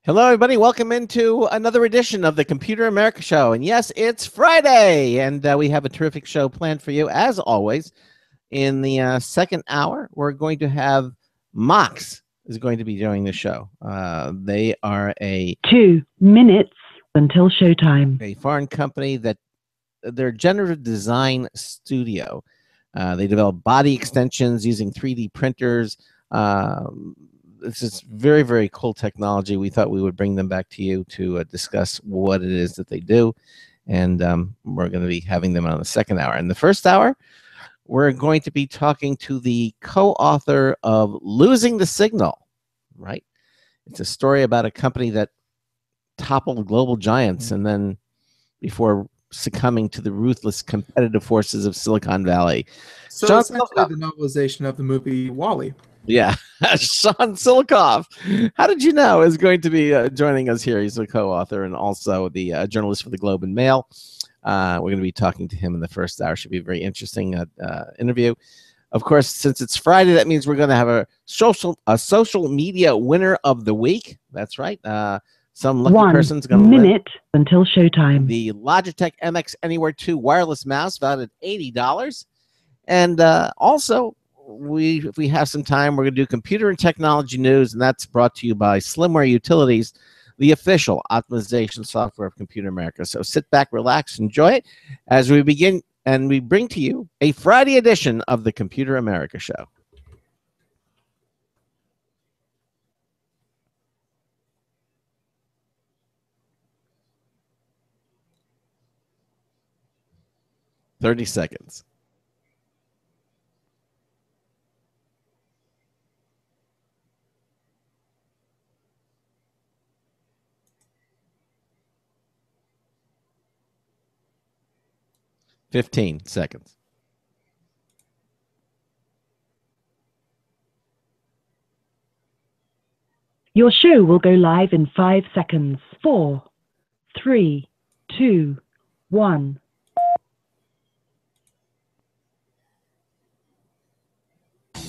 Hello, everybody. Welcome into another edition of the Computer America Show. And yes, it's Friday, and we have a terrific show planned for you, as always. In the second hour, we're going to have MHOX is going to be doing the show. They are 2 minutes until showtime. A foreign company that they're a generative design studio. They develop body extensions using 3D printers. This is very, very cool technology. We thought we would bring them back to you to discuss what it is that they do. And we're going to be having them on the second hour. In the first hour, we're going to be talking to the co-author of Losing the Signal, right? It's a story about a company that toppled global giants and then before succumbing to the ruthless competitive forces of Silicon Valley. So Sean essentially Silkoff. the novelization of the movie WALL-E. Yeah, Sean Silkoff, how did you know, is going to be joining us here. He's a co-author and also the journalist for the Globe and Mail. We're going to be talking to him in the first hour. Should be a very interesting interview. Of course, since it's Friday, that means we're going to have a social media winner of the week. That's right. Some lucky person's going to win. 1 minute until showtime. The Logitech MX Anywhere 2 wireless mouse, valued at $80. And also, if we have some time, we're going to do computer and technology news, and that's brought to you by Slimware Utilities, the official optimization software of Computer America. So sit back, relax, enjoy it as we begin, and we bring to you a Friday edition of the Computer America Show. "30 seconds. "15 seconds. Your show will go live in 5 seconds. 4, 3, 2, 1.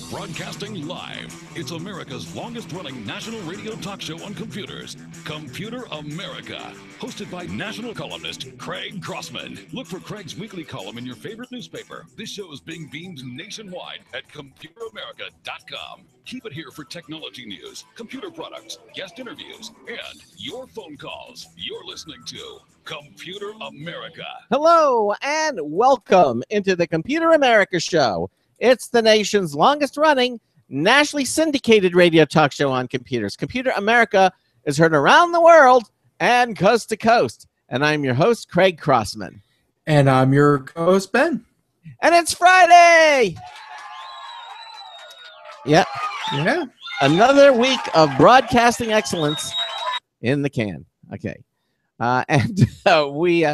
Broadcasting live, it's America's longest-running national radio talk show on computers, Computer America, hosted by national columnist Craig Crossman. Look for Craig's weekly column in your favorite newspaper. This show is being beamed nationwide at ComputerAmerica.com. Keep it here for technology news, computer products, guest interviews, and your phone calls. You're listening to Computer America. Hello, and welcome into the Computer America Show. It's the nation's longest-running, nationally syndicated radio talk show on computers. Computer America is heard around the world and coast to coast. And I'm your host, Craig Crossman. And I'm your co-host, Ben. And it's Friday! Yep. Yeah. Another week of broadcasting excellence in the can. Okay. We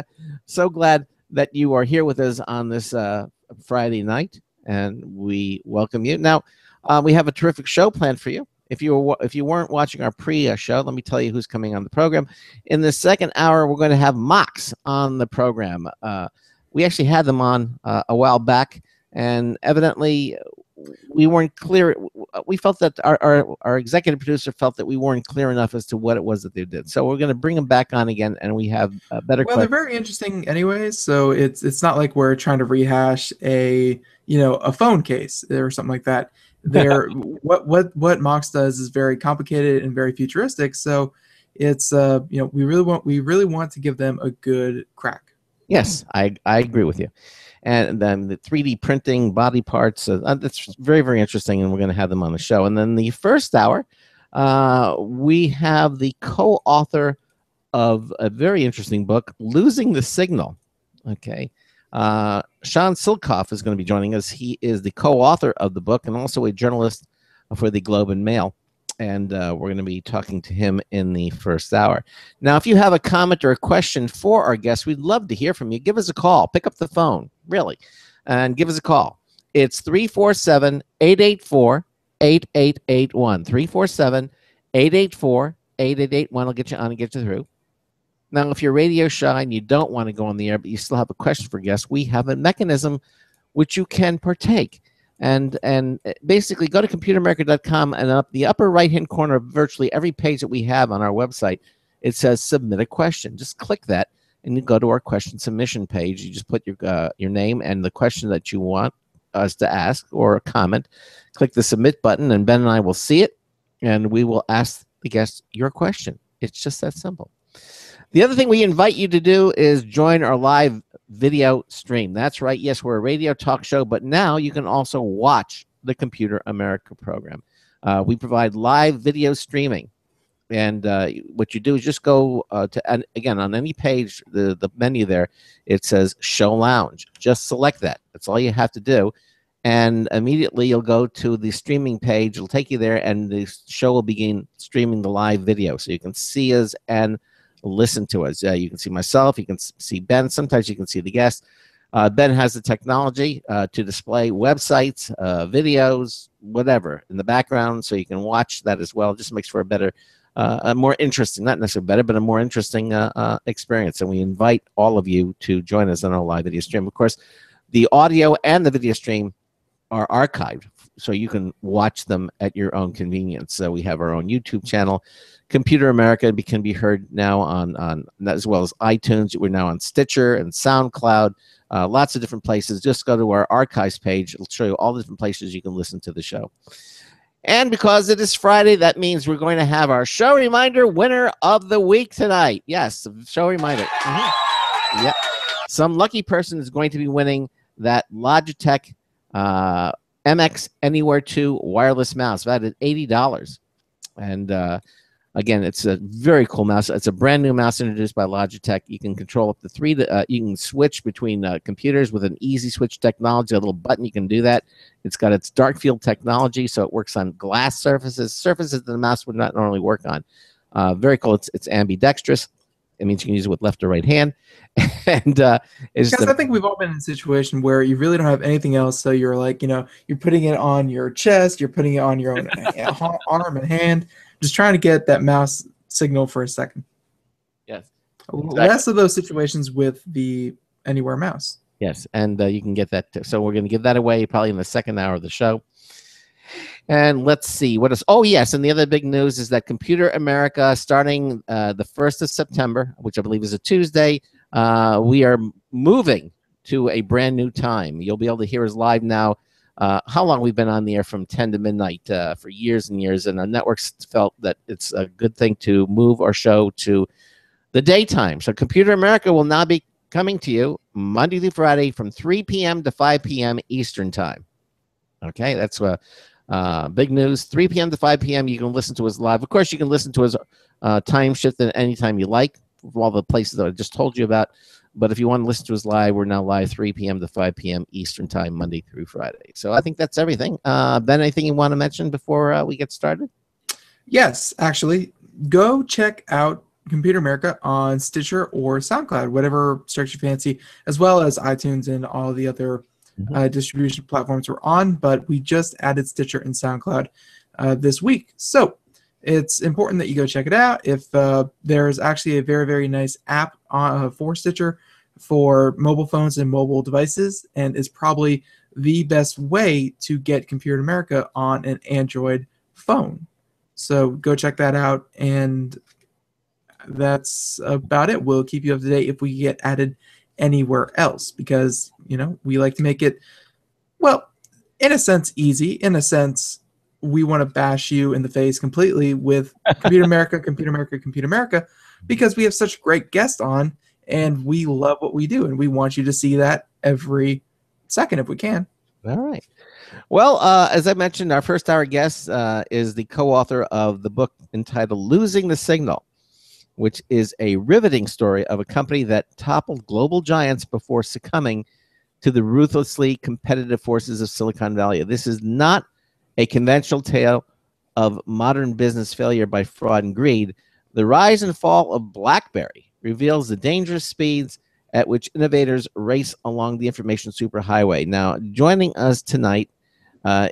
so glad that you are here with us on this Friday night. And we welcome you. Now, we have a terrific show planned for you. If you weren't watching our pre-show, let me tell you who's coming on the program. In the second hour, we're going to have MHOX on the program. We actually had them on a while back, and evidently we weren't clear. We felt that our executive producer felt that we weren't clear enough as to what it was that they did. So we're going to bring them back on again, and we have a better. Well, they're very interesting, anyways. So it's not like we're trying to rehash a phone case or something like that. They're what MHOX does is very complicated and very futuristic. So it's we really want to give them a good crack. Yes, I agree with you. And then the 3D printing body parts, that's very, very interesting, and we're going to have them on the show. And then the first hour, we have the co-author of a very interesting book, Losing the Signal. Okay. Sean Silkoff is going to be joining us. He is the co-author of the book and also a journalist for the Globe and Mail. And we're going to be talking to him in the first hour. Now, if you have a comment or a question for our guests, we'd love to hear from you. Give us a call. Pick up the phone, really, and give us a call. It's 347-884-8881. 347-884-8881. I'll get you on and get you through. Now, if you're radio shy and you don't want to go on the air, but you still have a question for guests, we have a mechanism which you can partake. and basically go to computeramerica.com, and up the upper right-hand corner of virtually every page that we have on our website, it says submit a question. Just click that, and you go to our question submission page. You just put your name and the question that you want us to ask or a comment. Click the submit button, and Ben and I will see it, and we will ask the guest your question. It's just that simple. The other thing we invite you to do is join our live video stream. That's right. Yes, we're a radio talk show, but now you can also watch the Computer America program. We provide live video streaming. And what you do is just go and again, on any page, the menu there, it says Show Lounge. Just select that. That's all you have to do. And immediately you'll go to the streaming page. It'll take you there, and the show will begin streaming the live video. So you can see us and listen to us. You can see myself. You can see Ben. Sometimes you can see the guest. Ben has the technology to display websites, videos, whatever in the background, so you can watch that as well. It just makes for a better, a more interesting, not necessarily better, but a more interesting experience. And we invite all of you to join us on our live video stream. Of course, the audio and the video stream are archived, so you can watch them at your own convenience. So we have our own YouTube channel, Computer America, can be heard now on as well as iTunes. We're now on Stitcher and SoundCloud, lots of different places. Just go to our archives page. It'll show you all the different places you can listen to the show. And because it is Friday, that means we're going to have our show reminder winner of the week tonight. Yes, show reminder. Yep. Some lucky person is going to be winning that Logitech MX Anywhere 2 wireless mouse, valued at $80. And again, it's a very cool mouse. It's a brand new mouse introduced by Logitech. You can control up to three. You can switch between computers with an easy switch technology. A little button, you can do that. It's got its dark field technology, so it works on glass surfaces that the mouse would not normally work on. Very cool. It's ambidextrous. It means you can use it with left or right hand. And it's I think we've all been in a situation where you really don't have anything else, so you're like, you're putting it on your chest, you're putting it on your own arm and hand, just trying to get that mouse signal for a second. Yes. Exactly. Less of those situations with the Anywhere mouse. Yes, and you can get that too. So we're going to give that away probably in the second hour of the show. And let's see what else. Oh, yes, and the other big news is that Computer America, starting the 1st of September, which I believe is a Tuesday, we are moving to a brand new time. You'll be able to hear us live now. How long we've been on the air, from 10 to midnight for years and years, and our networks felt that it's a good thing to move our show to the daytime. So Computer America will now be coming to you Monday through Friday from 3 p.m. to 5 p.m. Eastern time. Okay, that's big news. 3 p.m. to 5 p.m. You can listen to us live. Of course, you can listen to us time shifted anytime you like, from all the places that I just told you about. But if you want to listen to us live, we're now live 3 p.m. to 5 p.m. Eastern time, Monday through Friday. So I think that's everything. Ben, anything you want to mention before we get started? Yes, actually, go check out Computer America on Stitcher or SoundCloud, whatever strikes your fancy, as well as iTunes and all the other distribution platforms we're on. But we just added Stitcher and SoundCloud this week. So it's important that you go check it out. If there's actually a very, very nice app for Stitcher for mobile phones and mobile devices, and is probably the best way to get Computer America on an Android phone. So go check that out, and that's about it. We'll keep you up to date if we get added anywhere else, because we like to make it, well, in a sense, easy. In a sense, we want to bash you in the face completely with Computer America, Computer America, Computer America, because we have such great guests on, and we love what we do, and we want you to see that every second if we can. All right. Well, as I mentioned, our first hour guest is the co-author of the book entitled Losing the Signal, which is a riveting story of a company that toppled global giants before succumbing to the ruthlessly competitive forces of Silicon Valley. This is not a conventional tale of modern business failure by fraud and greed. The rise and fall of BlackBerry reveals the dangerous speeds at which innovators race along the information superhighway. Now, joining us tonight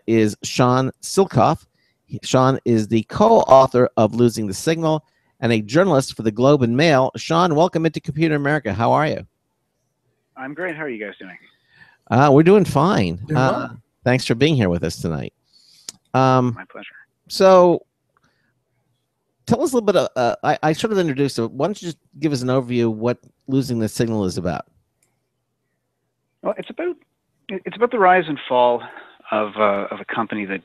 is Sean Silcoff. Sean is the co-author of Losing the Signal and a journalist for the Globe and Mail. Sean, welcome into Computer America. How are you? I'm great. How are you guys doing? We're doing fine. Thanks for being here with us tonight. My pleasure. So tell us a little bit of, I sort of introduced it. Why don't you just give us an overview of what losing the signal is about? Well, it's about the rise and fall of a company that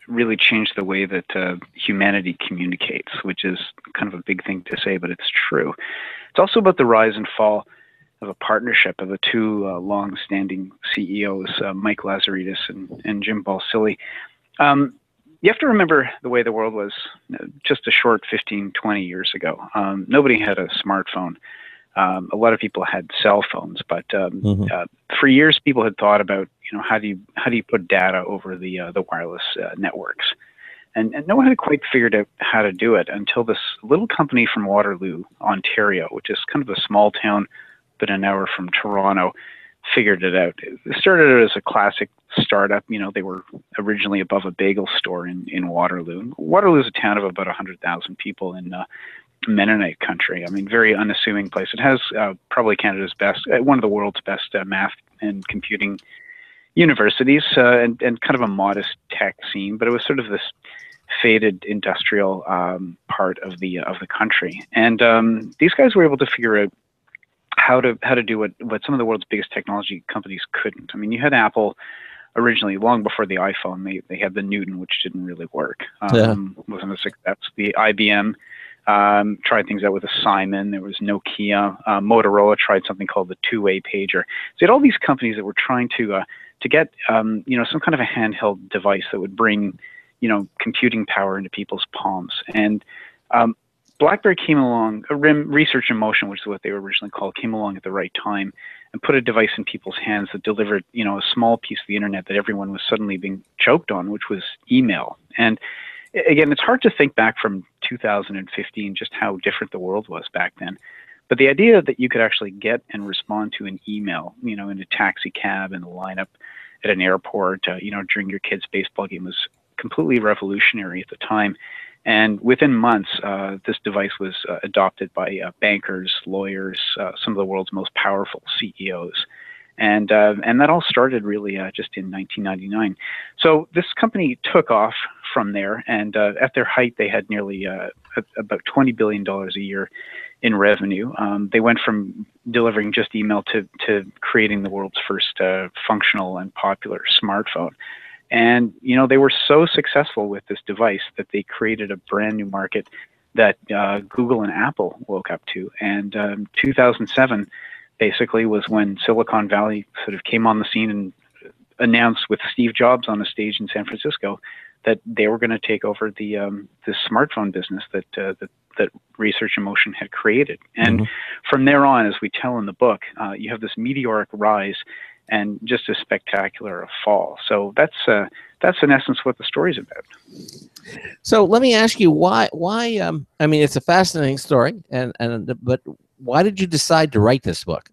really changed the way that humanity communicates, which is kind of a big thing to say, but it's true. It's also about the rise and fall of a partnership of the two long-standing CEOs, Mike Lazaridis and Jim Balsillie. You have to remember the way the world was just a short 15, 20 years ago. Nobody had a smartphone. A lot of people had cell phones, but for years people had thought about, how do you put data over the wireless networks, and no one had quite figured out how to do it until this little company from Waterloo, Ontario, which is kind of a small town, but an hour from Toronto, figured it out. It started as a classic startup. They were originally above a bagel store in Waterloo. Waterloo is a town of about 100,000 people in Mennonite country. I mean, very unassuming place. It has probably Canada's best, one of the world's best math and computing universities, and kind of a modest tech scene. But it was sort of this faded industrial part of the country. And these guys were able to figure out how to do what some of the world's biggest technology companies couldn't. I mean, you had Apple originally, long before the iPhone. They had the Newton, which didn't really work. Wasn't a success. The IBM tried things out with a Simon. There was Nokia. Motorola tried something called the two-way pager. So you had all these companies that were trying to get some kind of a handheld device that would bring computing power into people's palms. And BlackBerry came along, Research in Motion, which is what they were originally called, came along at the right time and put a device in people's hands that delivered, a small piece of the internet that everyone was suddenly being choked on, which was email. And again, it's hard to think back from 2015 just how different the world was back then. But the idea that you could actually get and respond to an email, in a taxi cab, in the lineup at an airport, during your kid's baseball game was completely revolutionary at the time. And within months, this device was adopted by bankers, lawyers, some of the world's most powerful CEOs. And that all started really just in 1999. So this company took off from there, and at their height, they had nearly about $20 billion a year in revenue. They went from delivering just email to creating the world's first functional and popular smartphone. And, they were so successful with this device that they created a brand new market that Google and Apple woke up to. And 2007 basically was when Silicon Valley sort of came on the scene and announced with Steve Jobs on a stage in San Francisco that they were going to take over the smartphone business that Research in Motion had created. And from there on, as we tell in the book, you have this meteoric rise and just a spectacular fall. So that's in essence what the story's about. So let me ask you why I mean, it's a fascinating story, but why did you decide to write this book?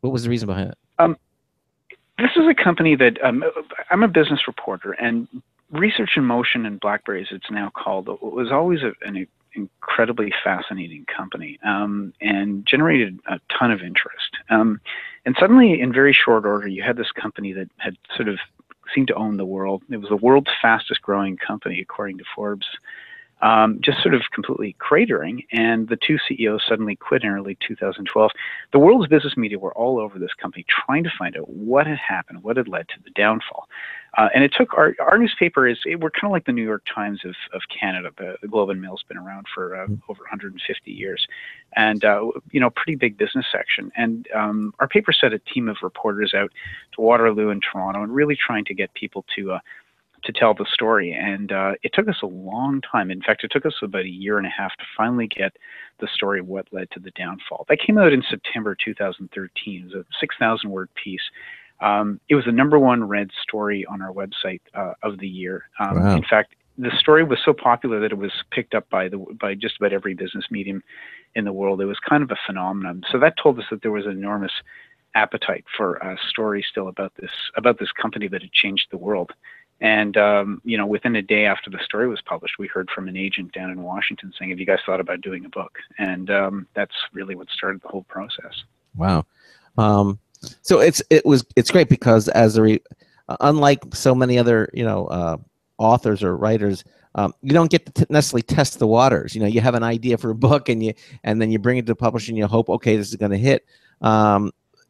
What was the reason behind it? This is a company that I'm a business reporter, and Research in Motion and BlackBerry, as it's now called, was always an incredibly fascinating company, and generated a ton of interest. And suddenly, in very short order, you had this company that had sort of seemed to own the world. It was the world's fastest growing company, according to Forbes, just sort of completely cratering. And the two CEOs suddenly quit in early 2012. The world's business media were all over this company trying to find out what had happened, what had led to the downfall. And it took our newspaper we're kind of like the New York Times of Canada. The Globe and Mail's been around for over 150 years, and pretty big business section. And our paper sent a team of reporters out to Waterloo and Toronto, and really trying to get people to tell the story. And it took us a long time. In fact, it took us about a year and a half to finally get the story of what led to the downfall. That came out in September 2013. It was a 6,000-word piece. It was the #1 read story on our website of the year. Wow. In fact, the story was so popular that it was picked up by just about every business medium in the world. It was kind of a phenomenon. So that told us that there was an enormous appetite for a story still about this company that had changed the world. And within a day after the story was published, we heard from an agent down in Washington saying, "Have you guys thought about doing a book?" And that's really what started the whole process. Wow. So it's great because unlike so many other, authors or writers, you don't get to necessarily test the waters. You have an idea for a book, and then you bring it to the publisher, and you hope, okay, this is going to hit.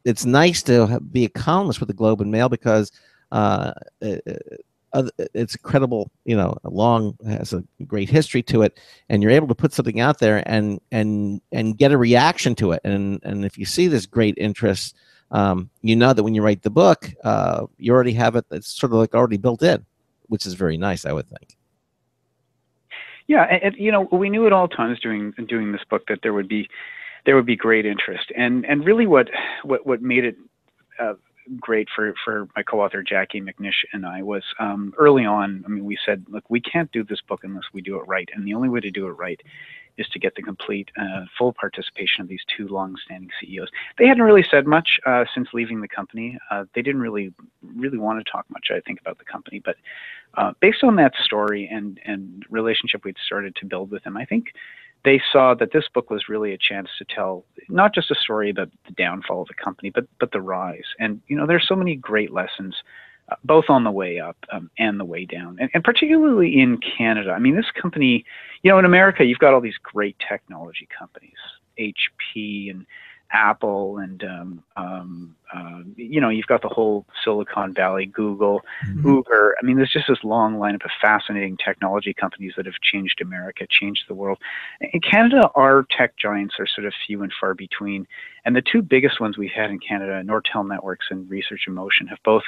It's nice to be a columnist with the Globe and Mail because it's credible, has a great history to it, and you're able to put something out there and get a reaction to it. And if you see this great interest, that when you write the book, you already have it. It's sort of like already built in, which is very nice, I would think. Yeah, and we knew at all times doing this book that there would be great interest, and really what made it great for my co-author Jackie McNish and I was early on. I mean, we said, look, we can't do this book unless we do it right, and the only way to do it right is to get the complete full participation of these two long-standing CEOs. They hadn't really said much since leaving the company. They didn't really want to talk much, I think, about the company, but based on that story and relationship we'd started to build with them, I think they saw that this book was really a chance to tell not just a story about the downfall of the company, but the rise. And there's so many great lessons, both on the way up and the way down, and particularly in Canada. I mean, this company, in America, you've got all these great technology companies, HP and Apple, and you've got the whole Silicon Valley, Google, Uber. I mean, there's just this long lineup of fascinating technology companies that have changed America, changed the world. In Canada, our tech giants are sort of few and far between, and the two biggest ones we've had in Canada, Nortel Networks and Research in Motion, have both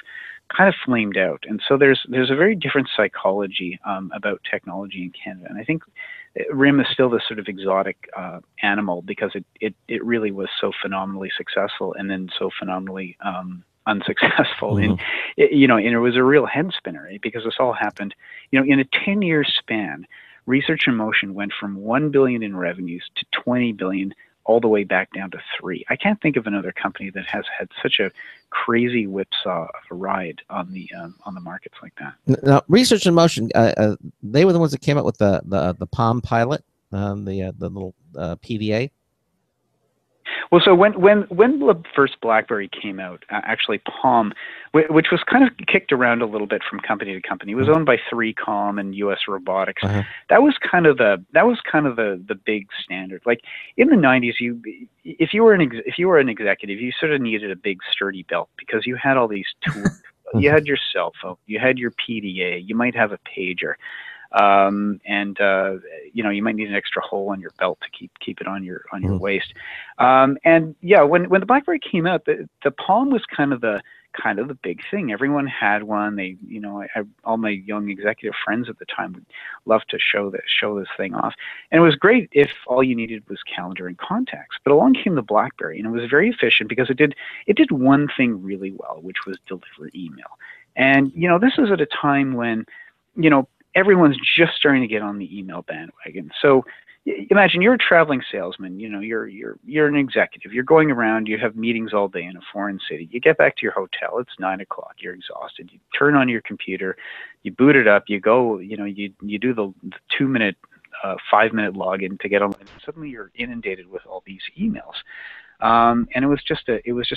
kind of flamed out. And so there's a very different psychology about technology in Canada, and I think RIM is still this sort of exotic animal because it really was so phenomenally successful and then so phenomenally unsuccessful. And it was a real head spinner, right? Because this all happened, in a 10-year span. Research in Motion went from $1 billion in revenues to $20 billion, all the way back down to 3. I can't think of another company that has had such a crazy whipsaw of a ride on the markets like that. Now, Research in Motion, they were the ones that came up with the Palm Pilot, the little PDA. Well, so when the first BlackBerry came out, actually Palm, which was kind of kicked around a little bit from company to company, it was owned by 3Com and US Robotics. That was kind of the big standard. Like in the 90s, if you were an executive, you sort of needed a big sturdy belt because you had all these tools. You had your cell phone, you had your PDA, you might have a pager. You might need an extra hole on your belt to keep it on your waist. When the BlackBerry came out, the Palm was kind of the big thing. Everyone had one. They, all my young executive friends at the time would love to show this thing off, and it was great if all you needed was calendar and contacts. But along came the BlackBerry, and it was very efficient because it did one thing really well, which was deliver email. And this is at a time when everyone's just starting to get on the email bandwagon. So imagine you're a traveling salesman, you're an executive, you're going around, you have meetings all day in a foreign city. You get back to your hotel, it's 9 o'clock, you're exhausted. You turn on your computer, you boot it up, you go, you do the 2-minute, 5-minute login to get online. And suddenly you're inundated with all these emails. And it was just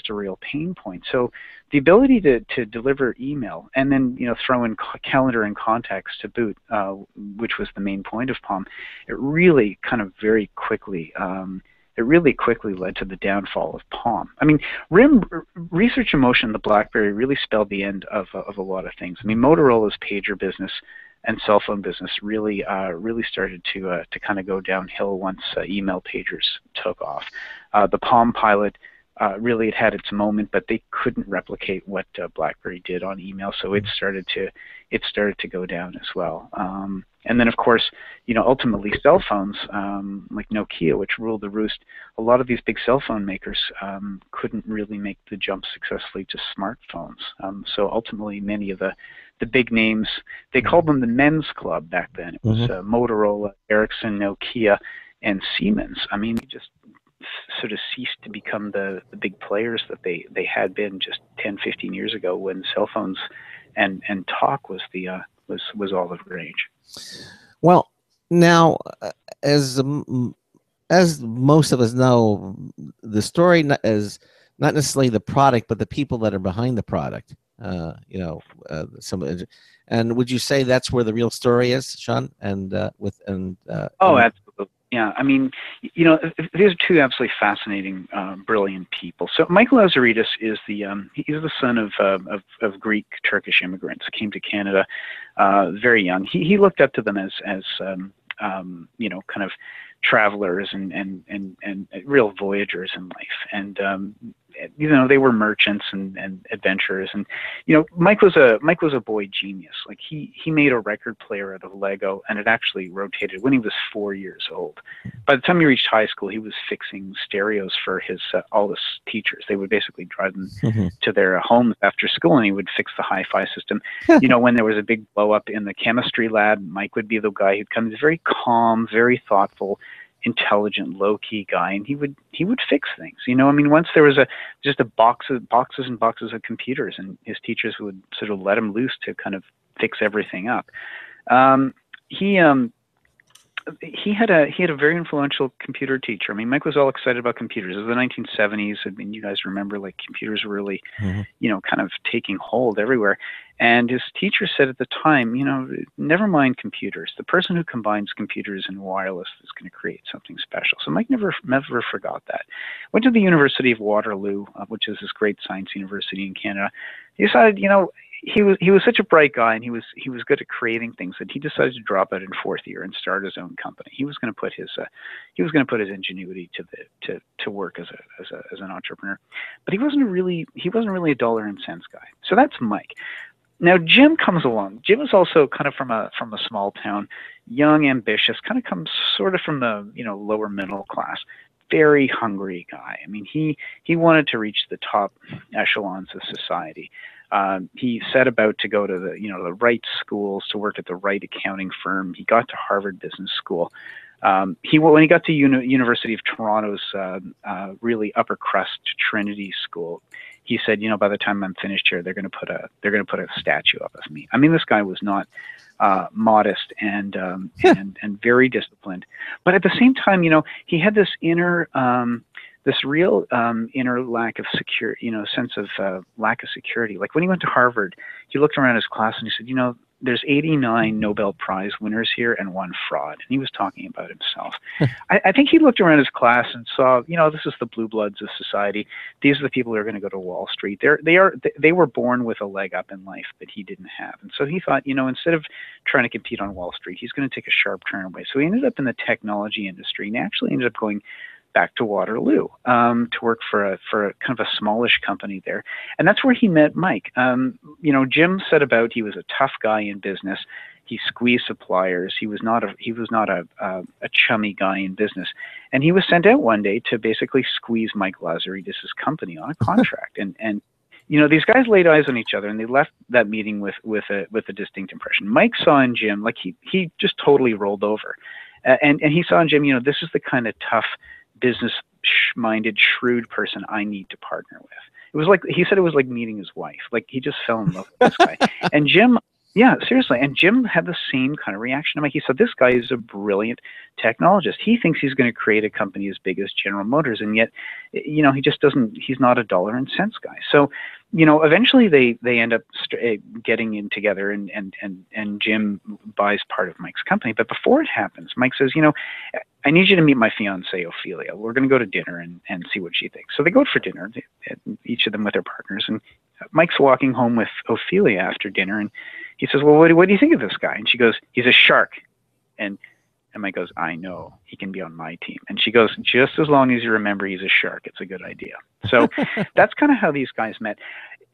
a real pain point. So the ability to deliver email and then throw in calendar and contacts to boot, which was the main point of Palm, it really kind of very quickly led to the downfall of Palm. I mean, Research in Motion, the BlackBerry, really spelled the end of a lot of things. I mean, Motorola's pager business and cell phone business really started to kind of go downhill once email pagers took off. The Palm Pilot really had its moment, but they couldn't replicate what BlackBerry did on email, so it started to go down as well. And then, of course, ultimately cell phones like Nokia, which ruled the roost. A lot of these big cell phone makers couldn't really make the jump successfully to smartphones. So ultimately, many of the big names, they called them the men's club back then. It was Motorola, Ericsson, Nokia, and Siemens. I mean, they just sort of ceased to become the big players that they had been just 10, 15 years ago when cell phones and talk was all the rage. Well, now, as most of us know, the story is not necessarily the product, but the people that are behind the product. some. And would you say that's where the real story is, Sean? And oh, absolutely. Yeah, I mean, these are two absolutely fascinating, brilliant people. So Michael Lazaridis is he's the son of Greek Turkish immigrants. Came to Canada very young. He looked up to them as kind of travelers and real voyagers in life. And they were merchants and adventurers. And Mike was a boy genius. Like he made a record player out of Lego, and it actually rotated when he was 4 years old. By the time he reached high school, he was fixing stereos for his all his teachers. They would basically drive them to their homes after school, and he would fix the hi-fi system. When there was a big blow up in the chemistry lab, Mike would be the guy who'd come. He's very calm, very thoughtful, intelligent, low-key guy, and he would fix things. Once there was just boxes and boxes of computers, and his teachers would sort of let him loose to kind of fix everything up. He had a very influential computer teacher. I mean, Mike was all excited about computers. It was the 1970s. I mean, you guys remember, like, computers were really, kind of taking hold everywhere. And his teacher said at the time, never mind computers. The person who combines computers and wireless is going to create something special. So Mike never forgot that. Went to the University of Waterloo, which is this great science university in Canada. He decided, he was such a bright guy, and he was good at creating things, that he decided to drop out in fourth year and start his own company. He was going to put his ingenuity to work as an entrepreneur, but he wasn't really a dollar and cents guy. So that's Mike. Now Jim comes along. Jim is also kind of from a small town, young, ambitious, kind of comes sort of from the lower middle class. Very hungry guy. I mean, he wanted to reach the top echelons of society. He set about to go to the right schools, to work at the right accounting firm. He got to Harvard Business School. When he got to University of Toronto's really upper crust Trinity School, he said, by the time I'm finished here, they're going to put a statue up of me. I mean, this guy was not modest and very disciplined, but at the same time, he had this real inner lack of sense of lack of security. Like when he went to Harvard, he looked around his class and he said, there's 89 Nobel Prize winners here and one fraud. And he was talking about himself. I think he looked around his class and saw, this is the blue bloods of society. These are the people who are going to go to Wall Street. They were born with a leg up in life that he didn't have. And so he thought, instead of trying to compete on Wall Street, he's going to take a sharp turn away. So he ended up in the technology industry, and actually ended up going back to Waterloo to work for a kind of a smallish company there, and that's where he met Mike. Jim set about. He was a tough guy in business. He squeezed suppliers. He was not a chummy guy in business, and he was sent out one day to basically squeeze Mike Lazaridis' company on a contract. and these guys laid eyes on each other, and they left that meeting with a distinct impression. Mike saw in Jim, like he just totally rolled over, and he saw in Jim, this is the kind of tough, business-minded, shrewd person I need to partner with. It was like, he said, it was like meeting his wife. Like, he just fell in love with this guy. And Jim, yeah, seriously. And Jim had the same kind of reaction to Mike. He said, this guy is a brilliant technologist. He thinks he's going to create a company as big as General Motors, and yet, he just doesn't. He's not a dollar and cents guy. So, eventually they end up getting in together, and Jim buys part of Mike's company. But before it happens, Mike says, I need you to meet my fiancée, Ophelia. We're going to go to dinner and see what she thinks. So they go out for dinner, each of them with their partners. And Mike's walking home with Ophelia after dinner, and he says, well, what do you think of this guy? And she goes, he's a shark. And Mike goes, I know, he can be on my team. And she goes, just as long as you remember he's a shark, it's a good idea. So that's kind of how these guys met.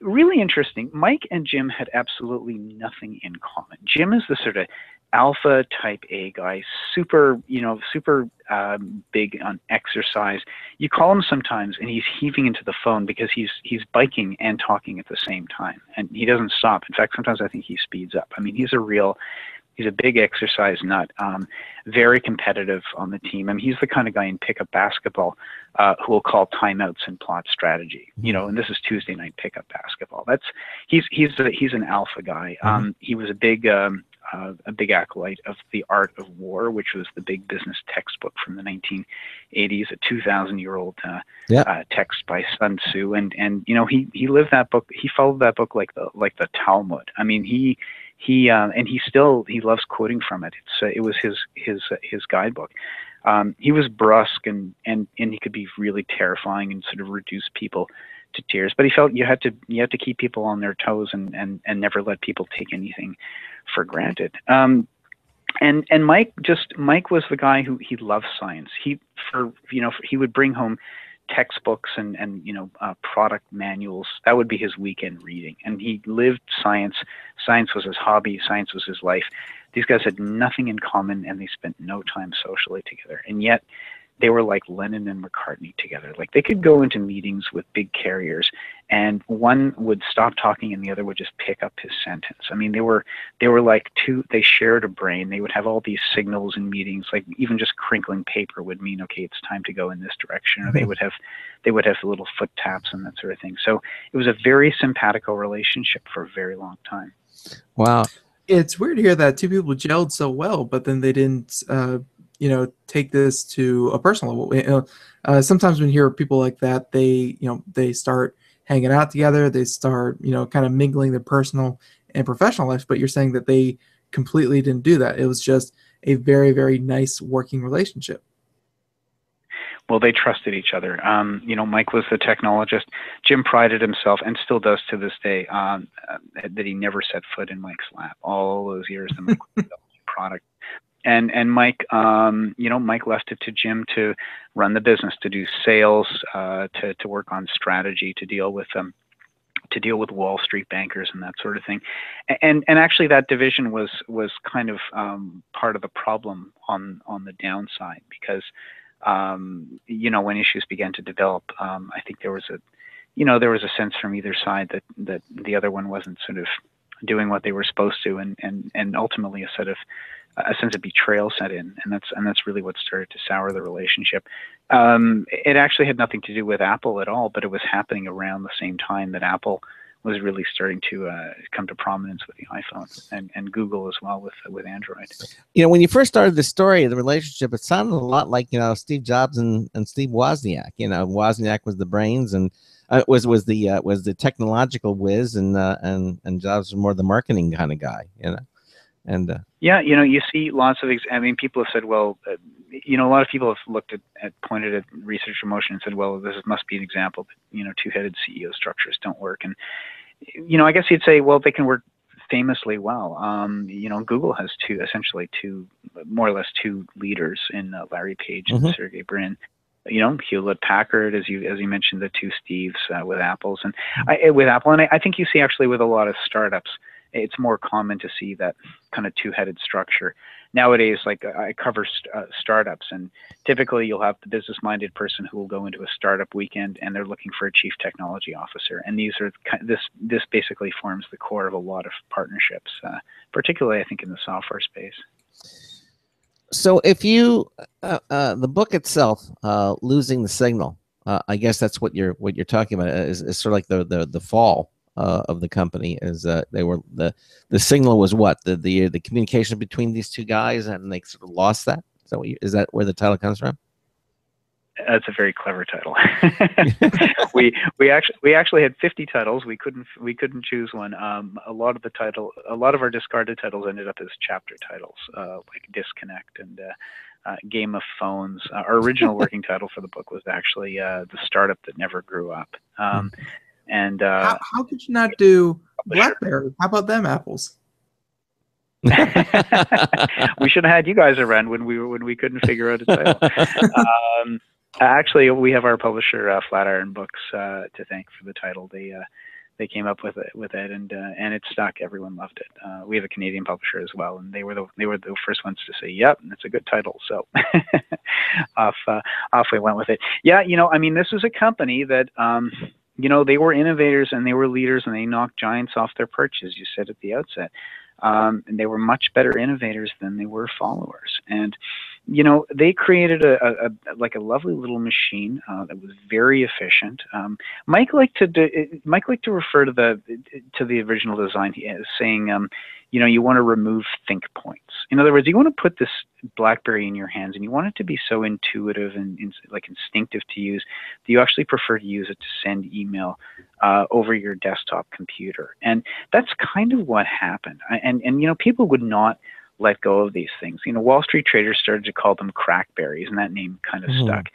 Really interesting. Mike and Jim had absolutely nothing in common. Jim is the sort of alpha type A guy, super big on exercise. You call him sometimes and he's heaving into the phone because he's biking and talking at the same time, and he doesn't stop. In fact, sometimes I think he speeds up. I mean, he's a big exercise nut, very competitive on the team. I mean, he's the kind of guy in pickup basketball who will call timeouts and plot strategy. And this is Tuesday night pickup basketball. He's an alpha guy. He was a big a big acolyte of The Art of War, which was the big business textbook from the 1980s, a 2,000-year-old text by Sun Tzu, and he lived that book. He followed that book like the Talmud. I mean, he loves quoting from it. It was his guidebook. He was brusque and he could be really terrifying and sort of reduce people to tears. But he felt you had to keep people on their toes and never let people take anything for granted. And Mike was the guy who he loved science. He would bring home textbooks and product manuals. That would be his weekend reading, and he lived science. Science was his hobby. Science was his life. These guys had nothing in common, and they spent no time socially together, and yet they were like Lennon and McCartney together. Like, they could go into meetings with big carriers, and one would stop talking and the other would just pick up his sentence. I mean, they were like two. They shared a brain. They would have all these signals in meetings, like even just crinkling paper would mean, okay, it's time to go in this direction. Or they would have little foot taps and that sort of thing. So it was a very simpatico relationship for a very long time. Wow. It's weird to hear that two people gelled so well, but then they didn't take this to a personal level. Sometimes when you hear people like that, they start hanging out together, they start kind of mingling their personal and professional life. But you're saying that they completely didn't do that. It was just a very, very nice working relationship. Well, they trusted each other. Mike was the technologist. Jim prided himself, and still does to this day, that he never set foot in Mike's lap all those years that Mike was developing product. And Mike, Mike left it to Jim to run the business, to do sales, to work on strategy, to deal with Wall Street bankers and that sort of thing. And actually, that division was kind of part of the problem on the downside, because when issues began to develop, I think there was a sense from either side that the other one wasn't sort of doing what they were supposed to, and ultimately a sense of betrayal set in, and that's really what started to sour the relationship. It actually had nothing to do with Apple at all, but it was happening around the same time that Apple was really starting to come to prominence with the iPhone, and Google as well with Android. When you first started the story of the relationship, it sounded a lot like Steve Jobs and Steve Wozniak. Wozniak was the brains and was the technological whiz, and Jobs was more the marketing kind of guy. And you see lots of people have said, well, a lot of people have pointed at Research in Motion and said, well, this must be an example that two-headed CEO structures don't work. And I guess you'd say, well, they can work famously well. Google has more or less two leaders in Larry Page and Sergey Brin. Hewlett Packard, as you mentioned, the two Steves with Apple, and I think you see actually with a lot of startups, it's more common to see that kind of two-headed structure. Nowadays, like I cover startups, and typically you'll have the business-minded person who will go into a startup weekend and they're looking for a chief technology officer. And this basically forms the core of a lot of partnerships, particularly I think in the software space. So if you, the book itself, Losing the Signal, I guess that's what you're talking about, is sort of like the fall of the company. Is the signal was what the communication between these two guys, and they sort of lost that. So is that where the title comes from? That's a very clever title. we actually had 50 titles. We couldn't choose one. A lot of our discarded titles ended up as chapter titles, like Disconnect and Game of Phones. Our original working title for the book was actually The Startup That Never Grew Up. And how could you not do BlackBerry? How about them apples? We should have had you guys around when we couldn't figure out a title. Actually, we have our publisher, Flatiron Books, to thank for the title. They came up with it, and it stuck. Everyone loved it. We have a Canadian publisher as well, and they were the first ones to say, "Yep, it's a good title." So off we went with it. Yeah, this was a company that. They were innovators and they were leaders, and they knocked giants off their perches, you said at the outset. And they were much better innovators than they were followers. And, they created a like a lovely little machine that was very efficient. Mike liked to refer to the original design as saying, you want to remove think points. In other words, you want to put this BlackBerry in your hands, and you want it to be so intuitive and like instinctive to use that you actually prefer to use it to send email over your desktop computer. And that's kind of what happened. And people would not let go of these things. Wall Street traders started to call them crackberries, and that name kind of stuck.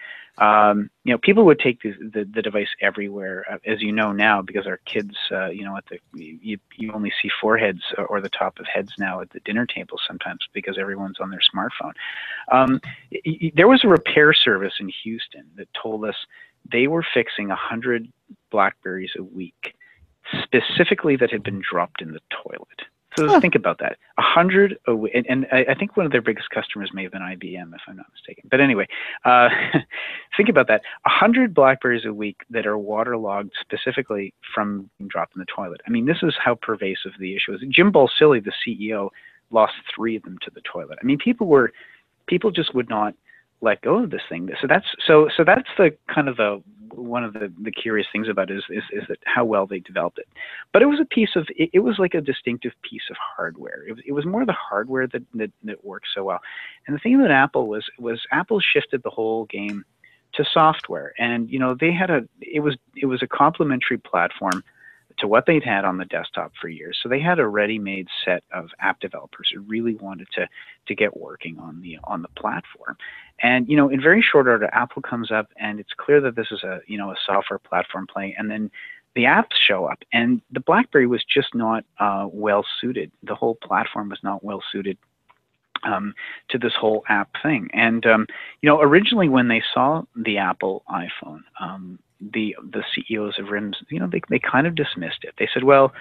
People would take the device everywhere, as you know now, because our kids, you only see foreheads or the top of heads now at the dinner table sometimes because everyone's on their smartphone. There was a repair service in Houston that told us they were fixing 100 BlackBerries a week, specifically that had been dropped in the toilet. So think about that. 100 a week, and I think one of their biggest customers may have been IBM, if I'm not mistaken. But anyway, think about that. 100 BlackBerries a week that are waterlogged specifically from being dropped in the toilet. I mean, this is how pervasive the issue is. Jim Balsillie, the CEO, lost 3 of them to the toilet. I mean, people just would not let go of this thing. So that's the kind of one of the curious things about it is that how well they developed it. But it was it was like a distinctive piece of hardware. It was more the hardware that worked so well. And the thing about Apple was Apple shifted the whole game to software. And it was a complementary platform to what they'd had on the desktop for years. So they had a ready-made set of app developers who really wanted to get working on the platform. And in very short order, Apple comes up, and it's clear that this is a software platform play. And then the apps show up, and the BlackBerry was just not well suited. The whole platform was not well suited to this whole app thing. And originally when they saw the Apple iPhone, the CEOs of RIMS, they kind of dismissed it. They said, well,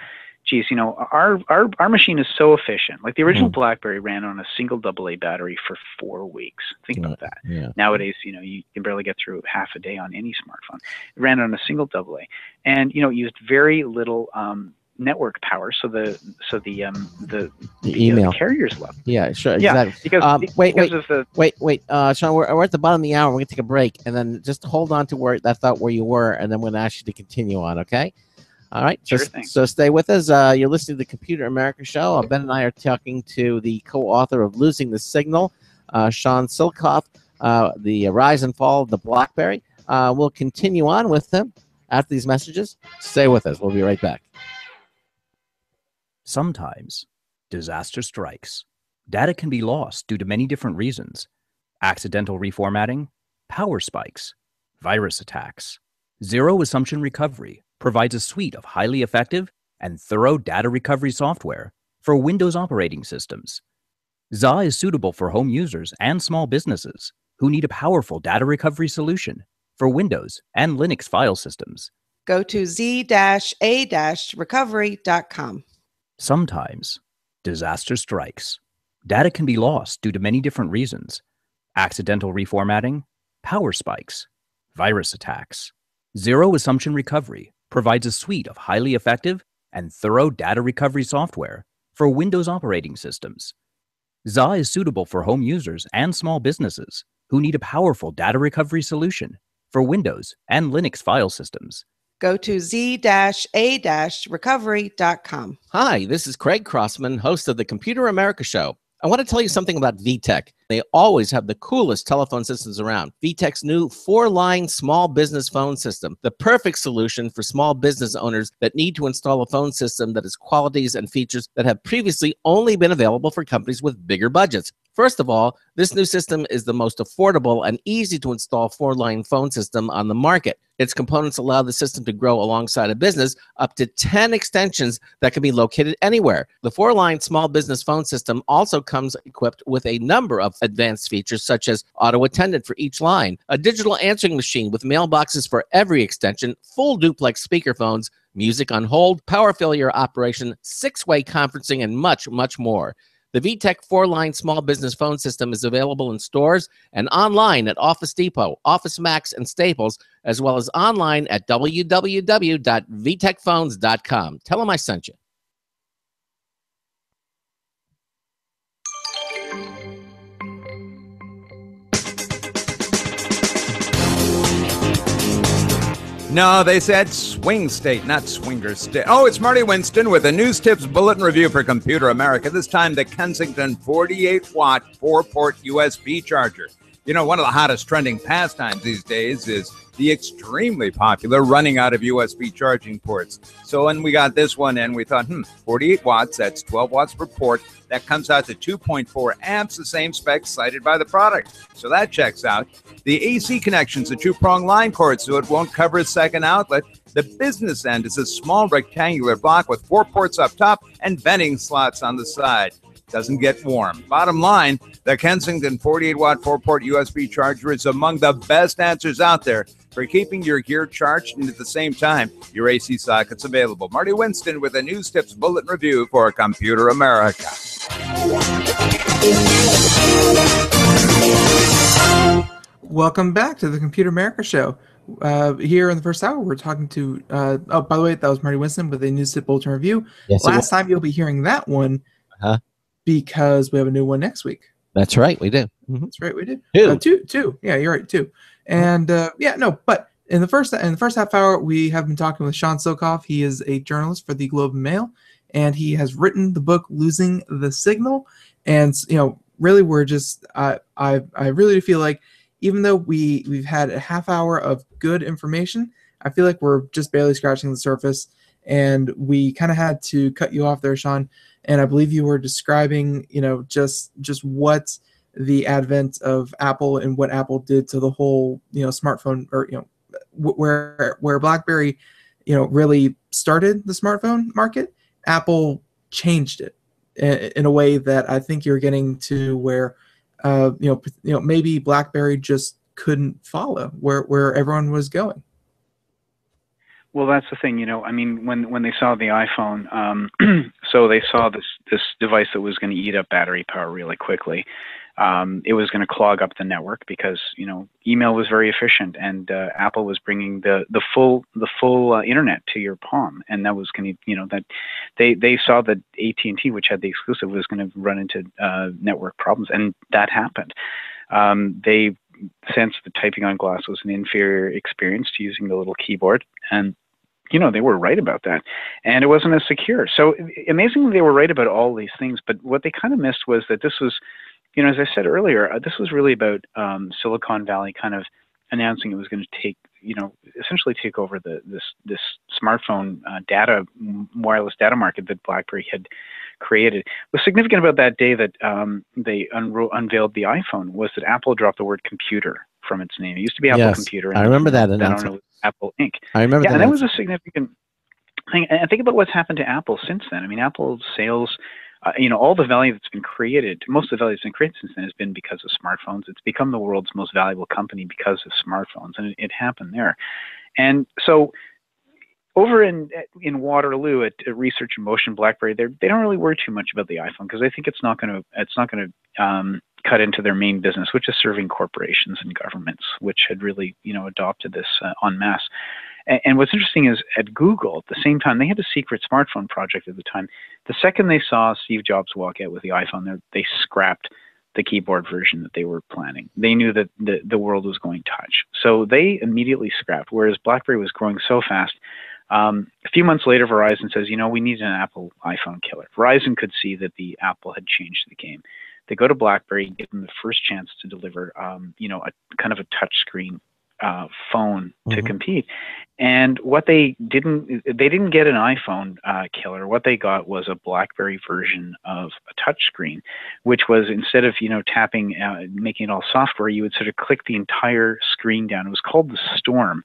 geez, our machine is so efficient. Like the original BlackBerry ran on a single AA battery for 4 weeks. Think about that. Yeah. Nowadays, you can barely get through half a day on any smartphone. It ran on a single AA, and used very little network power. So the email carriers love. Yeah, sure, Yeah, exactly. because Wait, Sean, we're at the bottom of the hour. We're gonna take a break, and then just hold on to where you were, and then we're gonna ask you to continue on. Okay. All right. Sure thing. So stay with us. You're listening to the Computer America Show. Ben and I are talking to the co-author of Losing the Signal, Sean Silcoff, the Rise and Fall of the BlackBerry. We'll continue on with them after these messages. Stay with us. We'll be right back. Sometimes disaster strikes. Data can be lost due to many different reasons: accidental reformatting, power spikes, virus attacks. Zero Assumption Recovery provides a suite of highly effective and thorough data recovery software for Windows operating systems. ZA is suitable for home users and small businesses who need a powerful data recovery solution for Windows and Linux file systems. Go to z-a-recovery.com. Sometimes disaster strikes. Data can be lost due to many different reasons: accidental reformatting, power spikes, virus attacks. Zero Assumption Recovery provides a suite of highly effective and thorough data recovery software for Windows operating systems. ZA is suitable for home users and small businesses who need a powerful data recovery solution for Windows and Linux file systems. Go to z-a-recovery.com. Hi, this is Craig Crossman, host of the Computer America Show. I want to tell you something about VTech. They always have the coolest telephone systems around. VTech's new 4-line small business phone system, the perfect solution for small business owners that need to install a phone system that has qualities and features that have previously only been available for companies with bigger budgets. First of all, this new system is the most affordable and easy to install 4-line phone system on the market. Its components allow the system to grow alongside a business, up to 10 extensions that can be located anywhere. The 4-line small business phone system also comes equipped with a number of advanced features such as auto attendant for each line, a digital answering machine with mailboxes for every extension, full duplex speakerphones, music on hold, power failure operation, 6-way conferencing, and much, much more. The VTech 4-line small business phone system is available in stores and online at Office Depot, Office Max, and Staples, as well as online at www.vtechphones.com. Tell them I sent you. No, they said swing state, not swinger state. Oh, it's Marty Winston with a news tips bulletin review for Computer America. This time, the Kensington 48-watt 4-port USB charger. You know, one of the hottest trending pastimes these days is the extremely popular running out of USB charging ports. So when we got this one in, we thought, 48 watts, that's 12 watts per port. That comes out to 2.4 amps, the same specs cited by the product. So that checks out. The AC connection's a two-prong line cord, so it won't cover a second outlet. The business end is a small rectangular block with 4 ports up top and venting slots on the side. Doesn't get warm. Bottom line, the Kensington 48-watt 4-port USB charger is among the best answers out there for keeping your gear charged and at the same time, your AC socket's available. Marty Winston with a news tips bulletin review for Computer America. Welcome back to the Computer America Show. Here in the first hour, we're talking to, oh, by the way, that was Marty Winston with a news tip bulletin review. Yes, Last time you'll be hearing that one because we have a new one next week. That's right, we do. Mm-hmm. That's right, we do. Two. Two. Yeah, you're right, 2. And but in the first half hour, we have been talking with Sean Sokoff. He is a journalist for the Globe and Mail, and he has written the book "Losing the Signal." And really, we're just I really feel like even though we've had a half hour of good information, I feel like we're just barely scratching the surface. And we kind of had to cut you off there, Sean. And I believe you were describing, just what the advent of Apple and what Apple did to the whole, smartphone, or where BlackBerry, really started the smartphone market. Apple changed it in a way that I think you're getting to where, maybe BlackBerry just couldn't follow where everyone was going. Well, that's the thing, I mean, when they saw the iPhone, so they saw this device that was going to eat up battery power really quickly. It was going to clog up the network because, email was very efficient, and Apple was bringing the full internet to your palm, and that was going to, that they saw that AT&T, which had the exclusive, was going to run into network problems, and that happened. They sensed that typing on glass was an inferior experience to using the little keyboard, and they were right about that, and it wasn't as secure. So amazingly, they were right about all these things, but what they kind of missed was that this was, as I said earlier, this was really about Silicon Valley kind of announcing it was going to take, essentially take over this smartphone wireless data market that BlackBerry had created. What's significant about that day that they unveiled the iPhone was that Apple dropped the word computer from its name. It used to be Apple Computer. And I remember that announcement. It was Apple Inc. I remember that. And that was a significant thing. And think about what's happened to Apple since then. I mean, Apple's sales, all the value that's been created, most of the value that's been created since then has been because of smartphones. It's become the world's most valuable company because of smartphones, and it happened there. And so over in Waterloo at Research in Motion, BlackBerry, they don't really worry too much about the iPhone because they think it's not going to cut into their main business, which is serving corporations and governments, which had really adopted this en masse. And what's interesting is at Google, at the same time, they had a secret smartphone project at the time. The second they saw Steve Jobs walk out with the iPhone, they scrapped the keyboard version that they were planning. They knew that the world was going touch. So they immediately scrapped, whereas BlackBerry was growing so fast. A few months later, Verizon says, we need an Apple iPhone killer. Verizon could see that the Apple had changed the game. They go to BlackBerry, give them the first chance to deliver, a kind of a touchscreen phone to compete. And what they didn't get an iPhone killer. What they got was a BlackBerry version of a touchscreen, which was instead of tapping, making it all software, you would sort of click the entire screen down. It was called the Storm.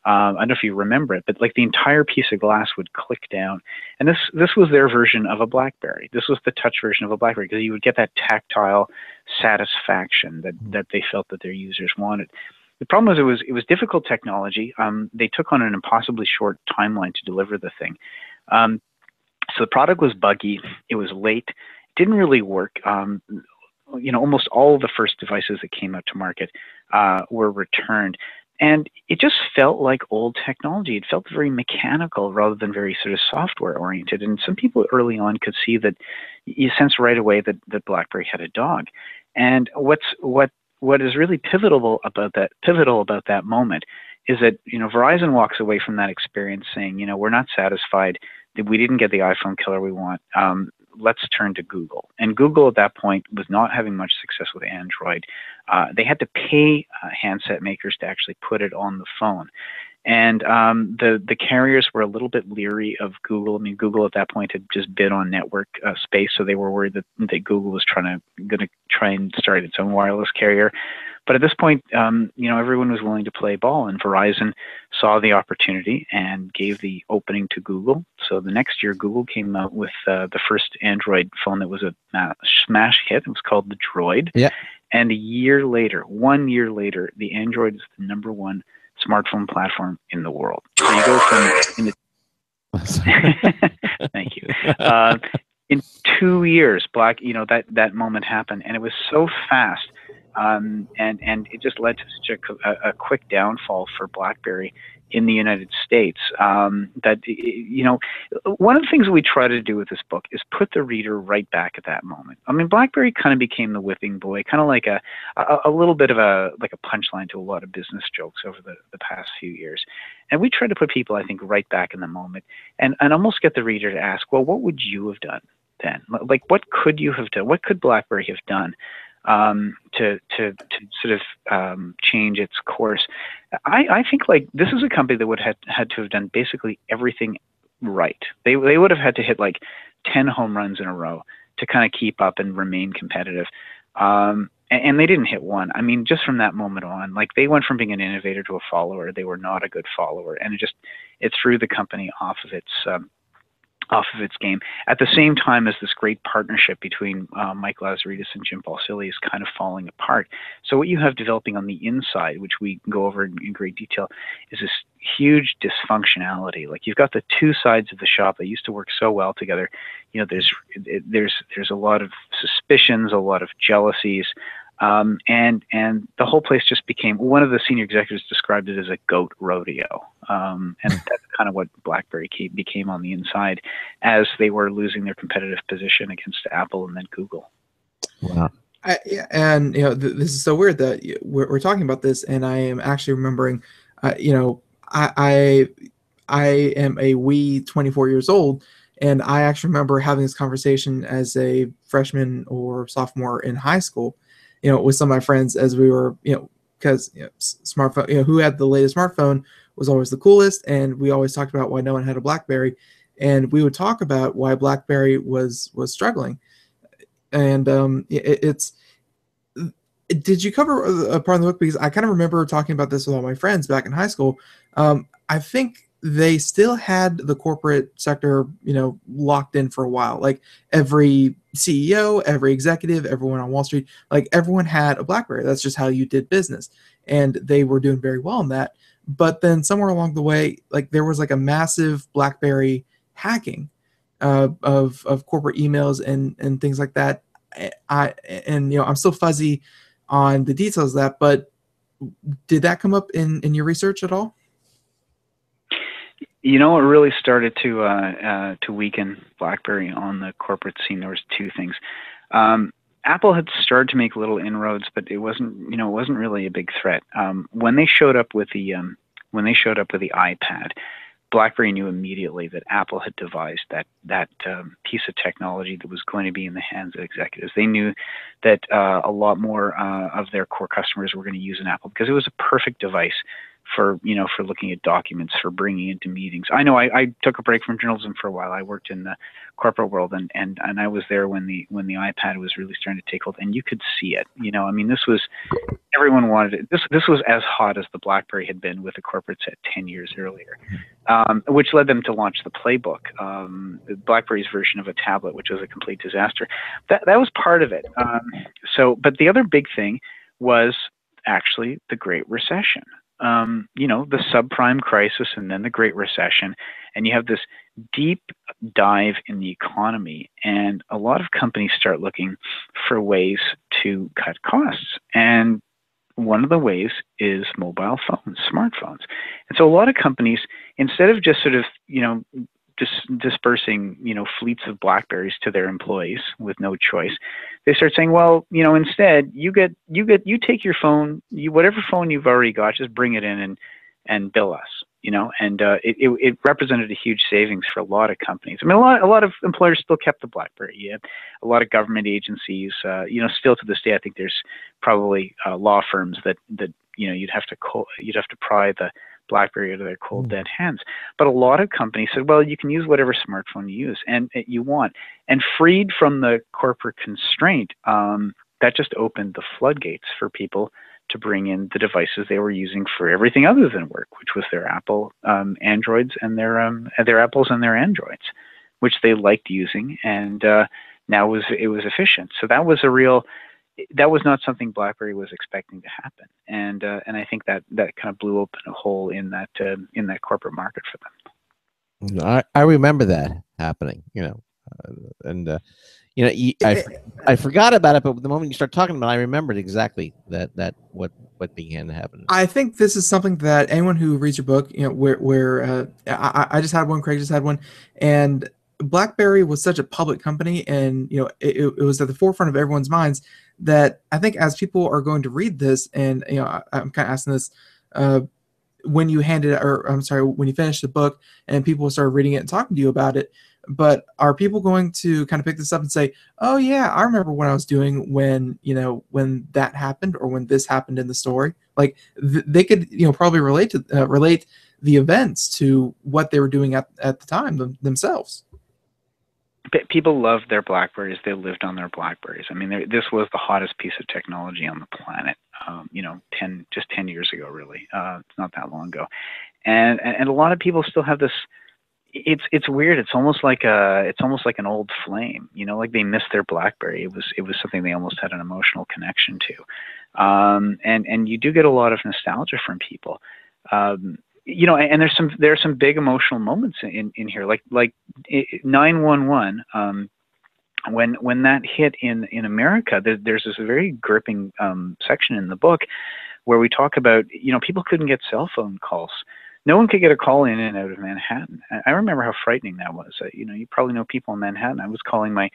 I don't know if you remember it, but like the entire piece of glass would click down. And this was their version of a BlackBerry. This was the touch version of a BlackBerry because you would get that tactile satisfaction that they felt that their users wanted. The problem was it was difficult technology. They took on an impossibly short timeline to deliver the thing. So the product was buggy. It was late. It didn't really work. Almost all of the first devices that came out to market were returned. And it just felt like old technology. It felt very mechanical rather than very sort of software oriented. And some people early on could see that you sense right away that BlackBerry had a dog. And what is really pivotal about that moment that Verizon walks away from that experience saying, we're not satisfied that we didn't get the iPhone killer we want. Let's turn to Google. And Google at that point was not having much success with Android. They had to pay handset makers to actually put it on the phone. And the carriers were a little bit leery of Google. I mean, Google at that point had just bid on network space, so they were worried that Google was going to try and start its own wireless carrier. But at this point, everyone was willing to play ball, and Verizon saw the opportunity and gave the opening to Google. So the next year, Google came out with the first Android phone that was a smash hit. It was called the Droid. Yeah. And 1 year later, the Android is the #1 smartphone platform in the world. So you go from thank you. In 2 years, that moment happened, and it was so fast. And it just led to such a quick downfall for BlackBerry in the United States. That one of the things we try to do with this book is put the reader right back at that moment. I mean, BlackBerry kind of became the whipping boy, kind of like a little bit of a punchline to a lot of business jokes over the past few years. And we try to put people, I think, right back in the moment, and almost get the reader to ask, well, what would you have done then? Like, what could you have done? What could BlackBerry have done to sort of change its course? I think this is a company that would have had to have done basically everything right. They would have had to hit 10 home runs in a row to kind of keep up and remain competitive. And they didn't hit one. I mean, just from that moment on, they went from being an innovator to a follower. They were not a good follower, and it threw the company off of its game. At the same time as this great partnership between Mike Lazaridis and Jim Balsillie is kind of falling apart. So what you have developing on the inside, which we go over in great detail, is this huge dysfunctionality. You've got the two sides of the shop that used to work so well together. There's a lot of suspicions, a lot of jealousies, and the whole place just became, one of the senior executives described it as a goat rodeo. And that's kind of what BlackBerry became on the inside as they were losing their competitive position against Apple and then Google. Wow. And this is so weird that we're talking about this, and I am actually remembering, I am a wee 24 years old, and I actually remember having this conversation as a freshman or sophomore in high school, with some of my friends as we were, because smartphone, who had the latest smartphone was always the coolest, and we always talked about why no one had a BlackBerry, and we would talk about why BlackBerry was struggling. And did you cover a part of the book? Because I kind of remember talking about this with all my friends back in high school. I think they still had the corporate sector, locked in for a while. Every CEO, every executive, everyone on Wall Street, everyone had a BlackBerry. That's just how you did business. And they were doing very well in that. But then somewhere along the way, there was a massive BlackBerry hacking of corporate emails and things like that. I'm still fuzzy on the details of that, but did that come up in your research at all? It really started to weaken BlackBerry on the corporate scene. There was two things. Apple had started to make little inroads, but it wasn't really a big threat. When they showed up with the iPad, BlackBerry knew immediately that Apple had devised that piece of technology that was going to be in the hands of executives. They knew that a lot more of their core customers were going to use an Apple because it was a perfect device for looking at documents, for bringing into meetings. I know I took a break from journalism for a while. I worked in the corporate world, and I was there when the iPad was really starting to take hold, and you could see it. This was, everyone wanted it. This was as hot as the BlackBerry had been with the corporates at 10 years earlier, which led them to launch the Playbook, BlackBerry's version of a tablet, which was a complete disaster. That was part of it. But the other big thing was actually the Great Recession. The subprime crisis and then the Great Recession, and you have this deep dive in the economy, and a lot of companies start looking for ways to cut costs. And one of the ways is mobile phones, smartphones. And so a lot of companies, instead of just sort of, dispersing, fleets of BlackBerries to their employees with no choice, they start saying, well, instead you take your phone, whatever phone you've already got, just bring it in and bill us. And it represented a huge savings for a lot of companies. I mean, a lot of employers still kept the BlackBerry. Yeah, a lot of government agencies, still to this day, I think there's probably law firms that you'd have to pry the BlackBerry out of their cold dead hands. But a lot of companies said, well, you can use whatever smartphone you use and you want, and freed from the corporate constraint. That just opened the floodgates for people to bring in the devices they were using for everything other than work, which was their Apple Androids and their Apples and their Androids, which they liked using, and now it was efficient. So that was not something BlackBerry was expecting to happen, and I think that kind of blew open a hole in that corporate market for them. I remember that happening, I forgot about it, but the moment you start talking about it, I remembered exactly that what began to happen. I think this is something that anyone who reads your book, where I just had one, Craig just had one, and BlackBerry was such a public company, and it was at the forefront of everyone's minds, that I think as people are going to read this, and I'm kind of asking this, when you when you finish the book and people start reading it and talking to you about it, but are people going to kind of pick this up and say, oh yeah, I remember what I was doing when that happened, or when this happened in the story? Like they could probably relate the events to what they were doing at the time themselves. People loved their BlackBerries. They lived on their BlackBerries. I mean, this was the hottest piece of technology on the planet. 10 years ago, really. It's not that long ago, and a lot of people still have this. It's weird. It's almost like an old flame. Like they missed their BlackBerry. It was something they almost had an emotional connection to, and you do get a lot of nostalgia from people. And there are some big emotional moments in here, like 911. When that hit in America, there's this very gripping section in the book where we talk about people couldn't get cell phone calls. No one could get a call in and out of Manhattan. I remember how frightening that was. You probably know people in Manhattan. I was calling my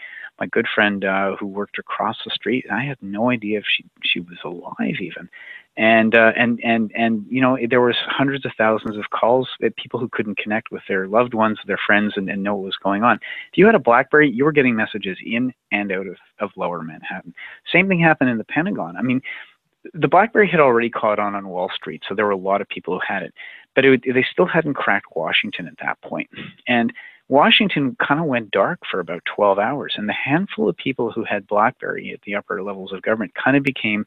good friend who worked across the street, and I had no idea if she was alive even. And there was hundreds of thousands of calls at people who couldn't connect with their loved ones, their friends, and know what was going on. If you had a BlackBerry, you were getting messages in and out of Lower Manhattan. Same thing happened in the Pentagon. I mean, the BlackBerry had already caught on Wall Street, so there were a lot of people who had it. But they still hadn't cracked Washington at that point. And Washington kind of went dark for about 12 hours. And the handful of people who had BlackBerry at the upper levels of government kind of became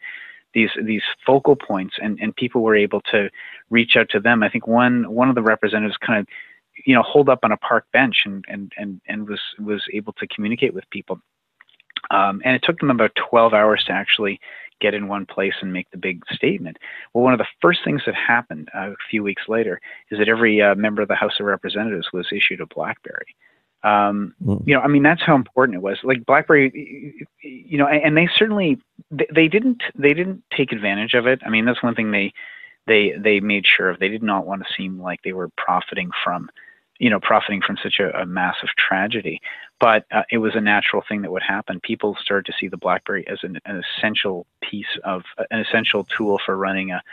these focal points, and people were able to reach out to them. I think one of the representatives kind of, holed up on a park bench and was able to communicate with people. And it took them about 12 hours to actually get in one place and make the big statement. Well, one of the first things that happened a few weeks later is that every member of the House of Representatives was issued a BlackBerry. I mean, that's how important it was. Like BlackBerry, and they certainly they didn't take advantage of it. I mean, that's one thing they made sure of. They did not want to seem like they were profiting from such a massive tragedy. But it was a natural thing that would happen. People started to see the BlackBerry as an essential an essential tool for running a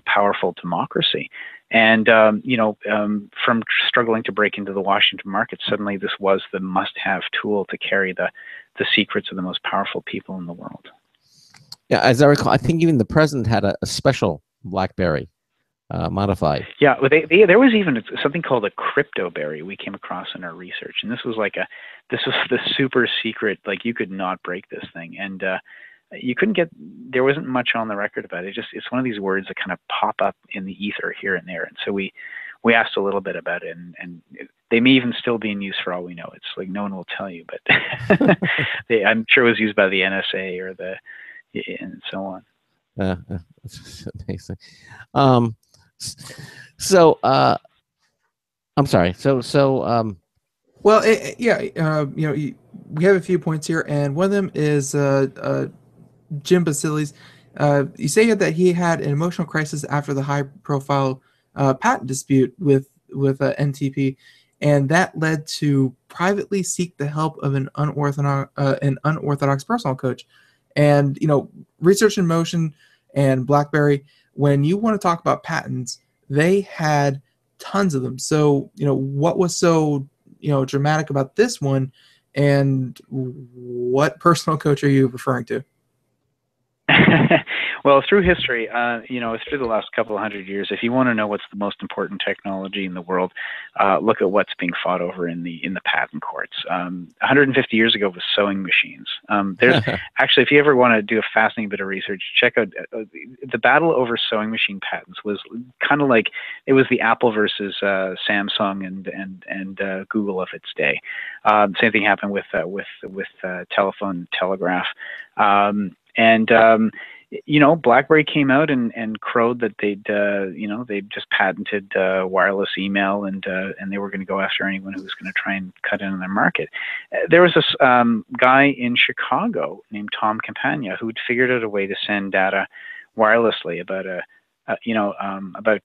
powerful democracy. And from struggling to break into the Washington market, suddenly this was the must-have tool to carry the secrets of the most powerful people in the world. Yeah, as I recall, I think even the president had a special BlackBerry. Modified. Yeah, well, there was even something called a cryptoberry we came across in our research, and this was the super secret. Like you could not break this thing, and you couldn't get. There wasn't much on the record about it. It's one of these words that kind of pop up in the ether here and there, and so we asked a little bit about it, and they may even still be in use for all we know. It's like no one will tell you, but I'm sure it was used by the NSA or and so on. It's amazing. So I'm sorry. Well, we have a few points here, and one of them is Jim Basilis. You say that he had an emotional crisis after the high-profile patent dispute with NTP, and that led to privately seek the help of an unorthodox personal coach. And Research in Motion And BlackBerry, when you want to talk about patents, they had tons of them. So, what was so, dramatic about this one, and what personal coach are you referring to? Well, through history, through the last couple of hundred years, if you want to know what's the most important technology in the world, look at what's being fought over in the patent courts. 150 years ago was sewing machines. There's actually, if you ever want to do a fascinating bit of research, check out the battle over sewing machine patents. Was kind of like it was the Apple versus Samsung and Google of its day. Same thing happened with telephone, telegraph. BlackBerry came out and crowed that they'd just patented wireless email, and they were going to go after anyone who was going to try and cut in on their market. There was this guy in Chicago named Tom Campagna who'd figured out a way to send data wirelessly about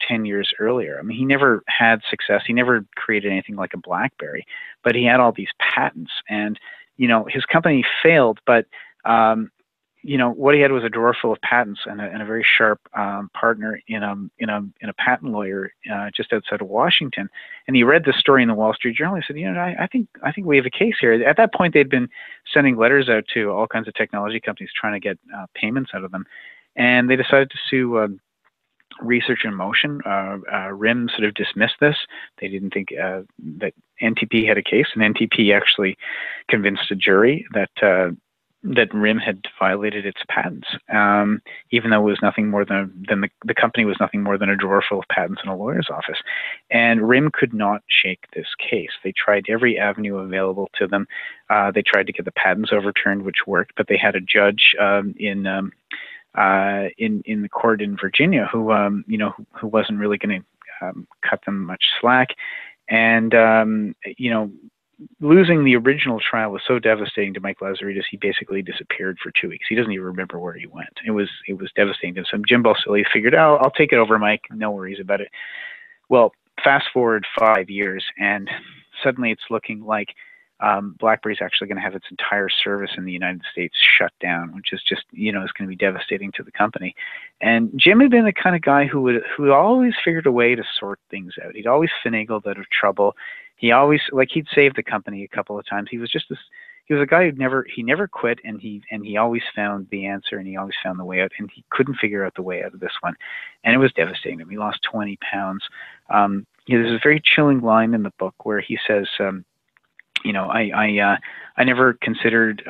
10 years earlier. I mean, he never had success. He never created anything like a BlackBerry, but he had all these patents, and his company failed, but what he had was a drawer full of patents and a very sharp partner in a patent lawyer just outside of Washington. And he read this story in the Wall Street Journal. He said, I think we have a case here. At that point, they'd been sending letters out to all kinds of technology companies trying to get payments out of them, and they decided to sue Research in Motion. RIM sort of dismissed this. They didn't think that NTP had a case, and NTP actually convinced a jury that RIM had violated its patents, even though it was nothing more than the company was nothing more than a drawer full of patents in a lawyer's office. And RIM could not shake this case. They tried every avenue available to them. They tried to get the patents overturned, which worked, but they had a judge in the court in Virginia who wasn't really going to cut them much slack, and losing the original trial was so devastating to Mike Lazaridis, he basically disappeared for 2 weeks. He doesn't even remember where he went. It was devastating. And so Jim Balsillie figured, I'll take it over, Mike. No worries about it. Well, fast forward 5 years, and suddenly it's looking like BlackBerry's actually going to have its entire service in the United States shut down, which is just, is going to be devastating to the company. And Jim had been the kind of guy who always figured a way to sort things out. He'd always finagled out of trouble. He always, he'd saved the company a couple of times. He was just he was a guy who never quit, and he always found the answer, and he always found the way out, and he couldn't figure out the way out of this one. And it was devastating. He lost 20 pounds. There's a very chilling line in the book where he says, I never considered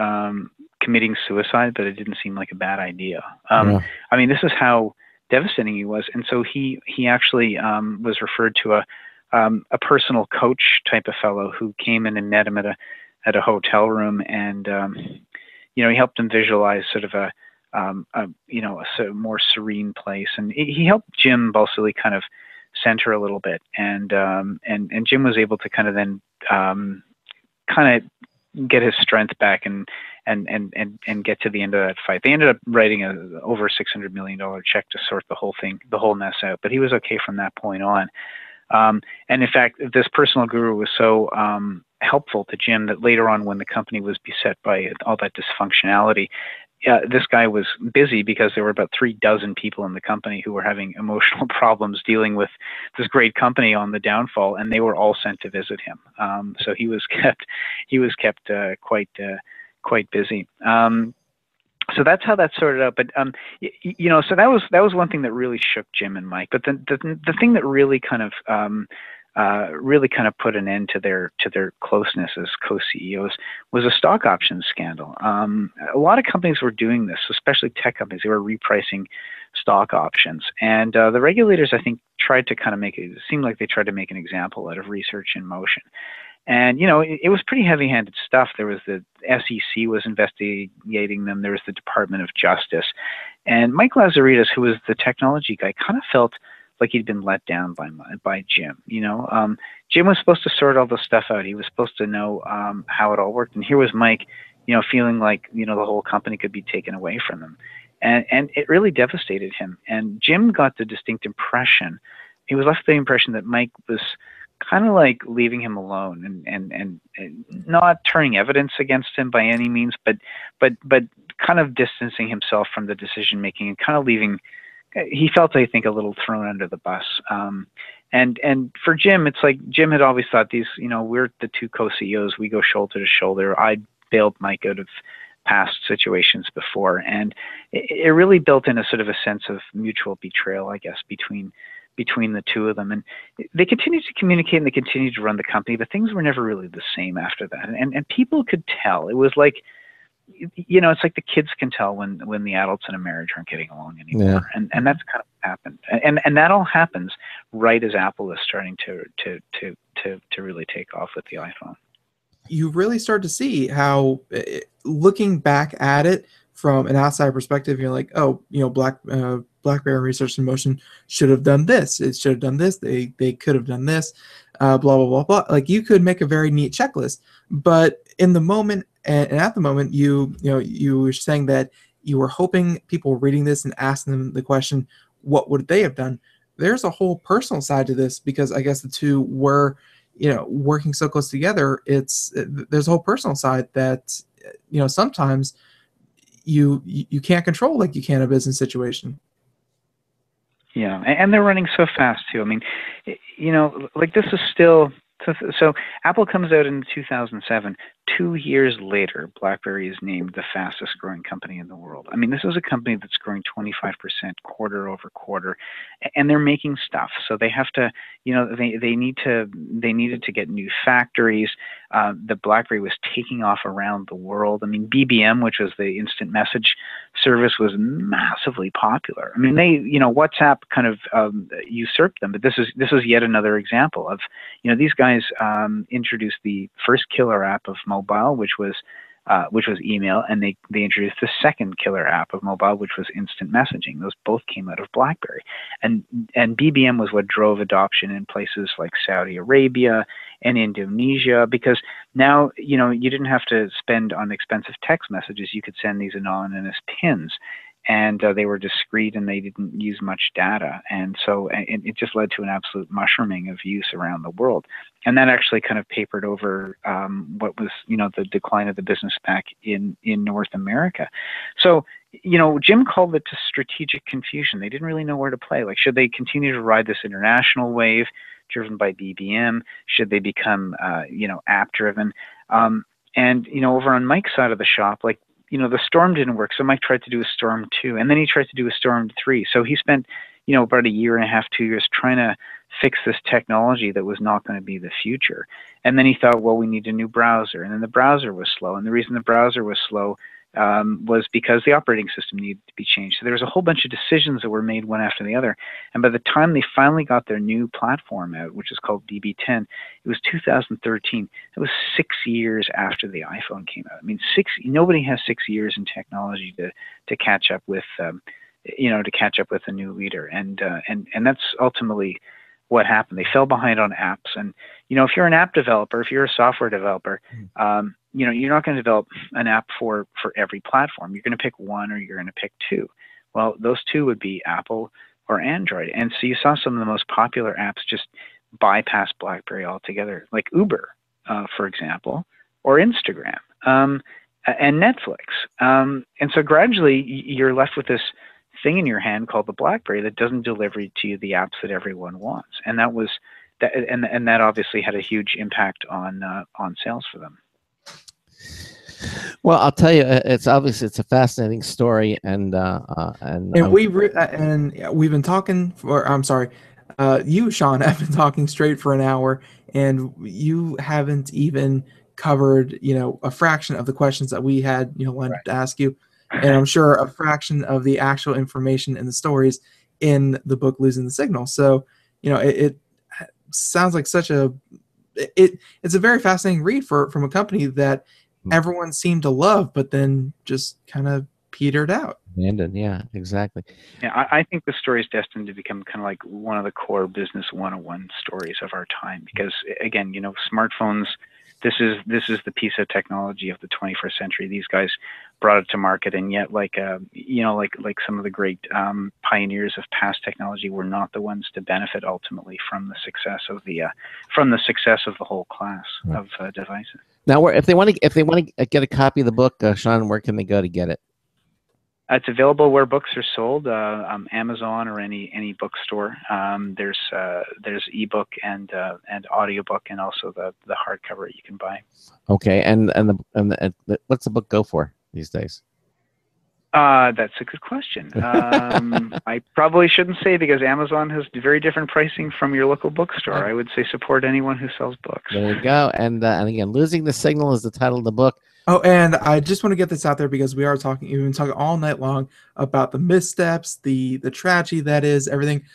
committing suicide, but it didn't seem like a bad idea. I mean, this is how devastating he was. And so he actually was referred to a personal coach type of fellow who came in and met him at a hotel room, and he helped him visualize sort of a more serene place, and he helped Jim Balsillie kind of center a little bit, and Jim was able to kind of then kind of get his strength back and get to the end of that fight. They ended up writing a over $600 million check to sort the whole mess out, but he was okay from that point on. And in fact, this personal guru was so helpful to Jim that later on, when the company was beset by all that dysfunctionality, this guy was busy because there were about 36 people in the company who were having emotional problems dealing with this great company on the downfall, and they were all sent to visit him. So he was kept quite busy. So that's how that sorted out. But so that was one thing that really shook Jim and Mike. But the thing that really kind of put an end to their closeness as co-CEOs was a stock options scandal. A lot of companies were doing this, especially tech companies. They were repricing stock options, and the regulators, I think, tried to kind of it seemed like they tried to make an example out of Research in Motion. And, it was pretty heavy-handed stuff. There was the SEC was investigating them. There was the Department of Justice. And Mike Lazaridis, who was the technology guy, kind of felt like he'd been let down by Jim. Jim was supposed to sort all this stuff out. He was supposed to know how it all worked. And here was Mike, feeling like, the whole company could be taken away from him. And it really devastated him. And Jim got the distinct impression, he was left with the impression that Mike was kind of like leaving him alone and not turning evidence against him by any means, but kind of distancing himself from the decision making and kind of leaving. He felt, I think, a little thrown under the bus. And for Jim, it's like Jim had always thought these, we're the two co-CEOs. We go shoulder to shoulder. I bailed Mike out of past situations before, and it really built in a sort of a sense of mutual betrayal, I guess, between the two of them. And they continued to communicate and they continued to run the company, but things were never really the same after that. And people could tell. It was like, it's like the kids can tell when the adults in a marriage aren't getting along anymore. Yeah. And that's kind of happened. And that all happens right as Apple is starting to really take off with the iPhone. You really start to see how, looking back at it from an outside perspective, you're like, oh, BlackBerry Research in Motion should have done this. It should have done this. They could have done this. Blah blah blah blah. Like, you could make a very neat checklist, but in the moment and at the moment, you were saying that you were hoping people reading this and asking them the question, what would they have done? There's a whole personal side to this, because I guess the two were, working so close together. There's a whole personal side that, sometimes you can't control like you can a business situation. Yeah, and they're running so fast too. I mean, like, this is still, so Apple comes out in 2007. 2 years later, BlackBerry is named the fastest growing company in the world. I mean, this is a company that's growing 25% quarter over quarter, and they're making stuff. So they have to, they needed to get new factories. The BlackBerry was taking off around the world. I mean, BBM, which was the instant message service, was massively popular. I mean, WhatsApp kind of usurped them, but this is yet another example of, these guys introduced the first killer app of mobile, which was email, and they introduced the second killer app of mobile, which was instant messaging. Those both came out of BlackBerry, and BBM was what drove adoption in places like Saudi Arabia and Indonesia, because now you didn't have to spend on expensive text messages. You could send these anonymous pins, and they were discreet and they didn't use much data, and so it just led to an absolute mushrooming of use around the world. And that actually kind of papered over what was, the decline of the business back in North America. So, Jim called it to strategic confusion. They didn't really know where to play. Like, should they continue to ride this international wave driven by BBM? Should they become, app driven? And, over on Mike's side of the shop, like, the Storm didn't work. So Mike tried to do a Storm 2, and then he tried to do a Storm 3. So he spent, about a year and a half, 2 years trying to fix this technology that was not going to be the future. And then he thought, well, we need a new browser. And then the browser was slow. And the reason the browser was slow was because the operating system needed to be changed. So there was a whole bunch of decisions that were made one after the other. And by the time they finally got their new platform out, which is called BB10, it was 2013. It was 6 years after the iPhone came out. I mean, nobody has 6 years in technology to catch up with, to catch up with a new leader. And that's ultimately what happened. They fell behind on apps. And, if you're an app developer, if you're a software developer, you're not going to develop an app for every platform. You're going to pick one, or you're going to pick two. Well, those two would be Apple or Android. And so you saw some of the most popular apps just bypass BlackBerry altogether, like Uber, for example, or Instagram, and Netflix. And so gradually you're left with this thing in your hand called the BlackBerry that doesn't deliver to you the apps that everyone wants. And that was that, and that obviously had a huge impact on sales for them. Well, I'll tell you, it's a fascinating story, and we've been talking for. I'm sorry, you, Sean, have been talking straight for an hour, and you haven't even covered, a fraction of the questions that we had, wanted to ask you, and I'm sure a fraction of the actual information and the stories in the book Losing the Signal. So, it sounds like it's a very fascinating read from a company that everyone seemed to love, but then just kind of petered out. Yeah, exactly. Yeah, I think the story is destined to become kind of like one of the core business 101 stories of our time, because again, smartphones, this is the piece of technology of the 21st century. These guys brought it to market, and yet, like some of the great pioneers of past technology were not the ones to benefit ultimately from the success of the whole class of devices. Now, if they want to get a copy of the book, Sean, where can they go to get it? It's available where books are sold, Amazon or any bookstore. There's ebook and audiobook, and also the hardcover you can buy. Okay, and what's the book go for these days? That's a good question. I probably shouldn't say, because Amazon has very different pricing from your local bookstore. I would say support anyone who sells books. There you go. And again, Losing the Signal is the title of the book. Oh, and I just want to get this out there because we've been talking all night long about the missteps, the tragedy that is everything.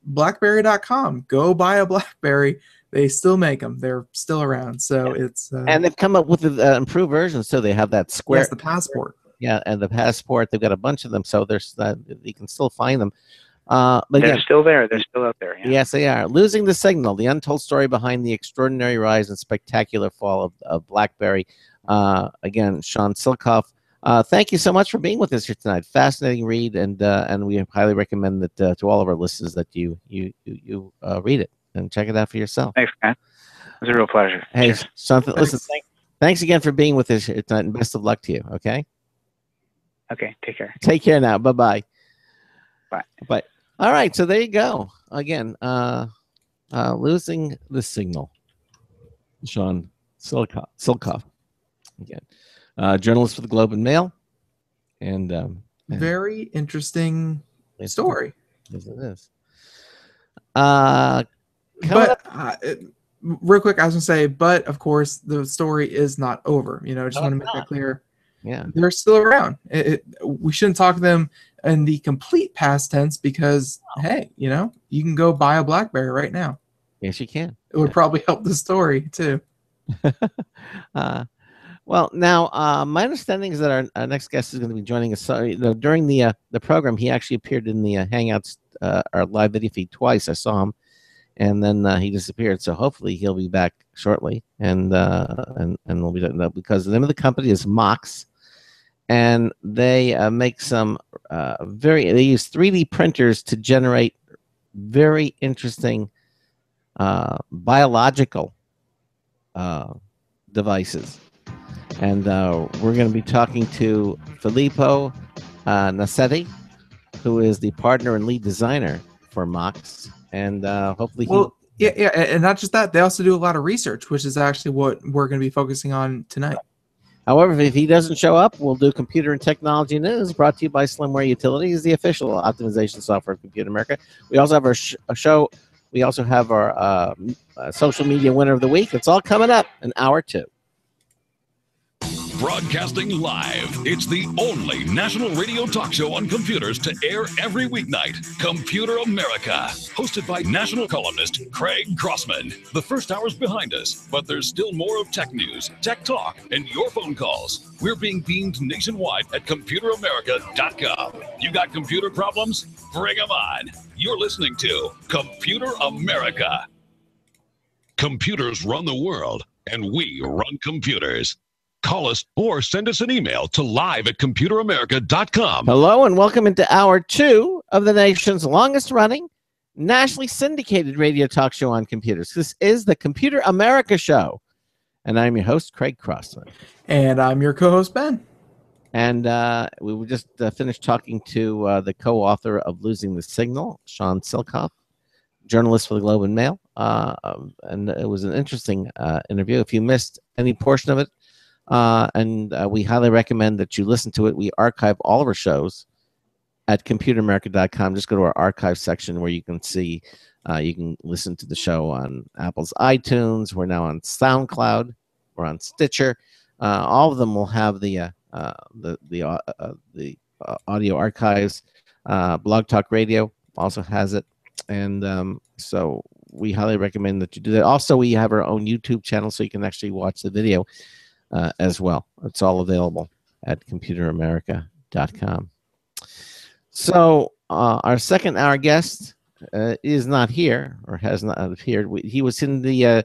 BlackBerry.com. Go buy a BlackBerry. They still make them. They're still around. So it's and they've come up with improved versions, so they have that square. Yes, the Passport. Yeah, and the Passport. They've got a bunch of them, so there's you can still find them. But they're again, still there. They're still out there. Yeah. Yes, they are. Losing the Signal: the untold story behind the extraordinary rise and spectacular fall of BlackBerry. Again, Sean Silkoff. Thank you so much for being with us here tonight. Fascinating read, and we highly recommend that to all of our listeners that you read it and check it out for yourself. Thanks, man. It was a real pleasure. Hey, Cheers. Sean, listen, thanks again for being with us here tonight, and best of luck to you. Okay. Okay. Take care. Take care now. Bye-bye. Bye. Bye. All right. So there you go. Again, Losing the Signal. Sean Silkoff. Again, journalist for the Globe and Mail, and very interesting story. Yes, it is. Real quick, I was gonna say, but of course, the story is not over. Just want to make that clear. Yeah, they're still around. We shouldn't talk to them in the complete past tense because, hey, you can go buy a BlackBerry right now. Yes, you can. It would probably help the story too. Well, now my understanding is that our next guest is going to be joining us. So, during the program, he actually appeared in the Hangouts, our live video feed twice. I saw him, and then he disappeared. So hopefully he'll be back shortly, and we'll be doing that, because the name of the company is MHOX, and they make some they use 3D printers to generate very interesting biological devices. And we're going to be talking to Filippo Nassetti, who is the partner and lead designer for MHOX. And hopefully and not just that, they also do a lot of research, which is actually what we're going to be focusing on tonight. However, if he doesn't show up, we'll do Computer and Technology News, brought to you by Slimware Utilities, the official optimization software of Computer America. We also have our show. We also have our social media winner of the week. It's all coming up in hour 2. Broadcasting live, it's the only national radio talk show on computers to air every weeknight. Computer America, hosted by national columnist Craig Crossman. The first hour's behind us, but there's still more of tech news, tech talk, and your phone calls. We're being beamed nationwide at ComputerAmerica.com. You got computer problems? Bring them on. You're listening to Computer America. Computers run the world, and we run computers. Call us or send us an email to live@computeramerica.com. Hello and welcome into hour 2 of the nation's longest running, nationally syndicated radio talk show on computers. This is the Computer America Show. And I'm your host, Craig Crossman. And I'm your co-host, Ben. And we were just finished talking to the co-author of Losing the Signal, Sean Silkoff, journalist for the Globe and Mail. And it was an interesting interview. If you missed any portion of it, we highly recommend that you listen to it. We archive all of our shows at ComputerAmerica.com. Just go to our archive section where you can see, you can listen to the show on Apple's iTunes. We're now on SoundCloud. We're on Stitcher. All of them will have the audio archives. Blog Talk Radio also has it, and so we highly recommend that you do that. Also, we have our own YouTube channel, so you can actually watch the video as well. It's all available at ComputerAmerica.com. So our second hour guest is not here, or has not appeared. He was in the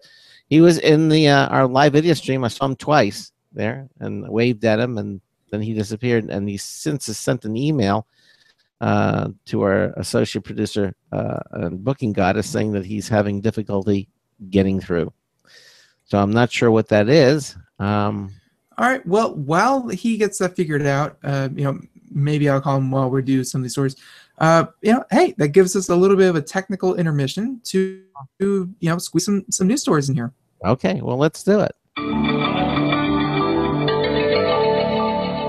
our live video stream. I saw him twice there and waved at him, and then he disappeared. And he since has sent an email to our associate producer and booking goddess saying that he's having difficulty getting through. So I'm not sure what that is. All right. Well, while he gets that figured out, maybe I'll call them while we do some of these stories. Hey, that gives us a little bit of a technical intermission to squeeze some news stories in here. Okay, well, let's do it.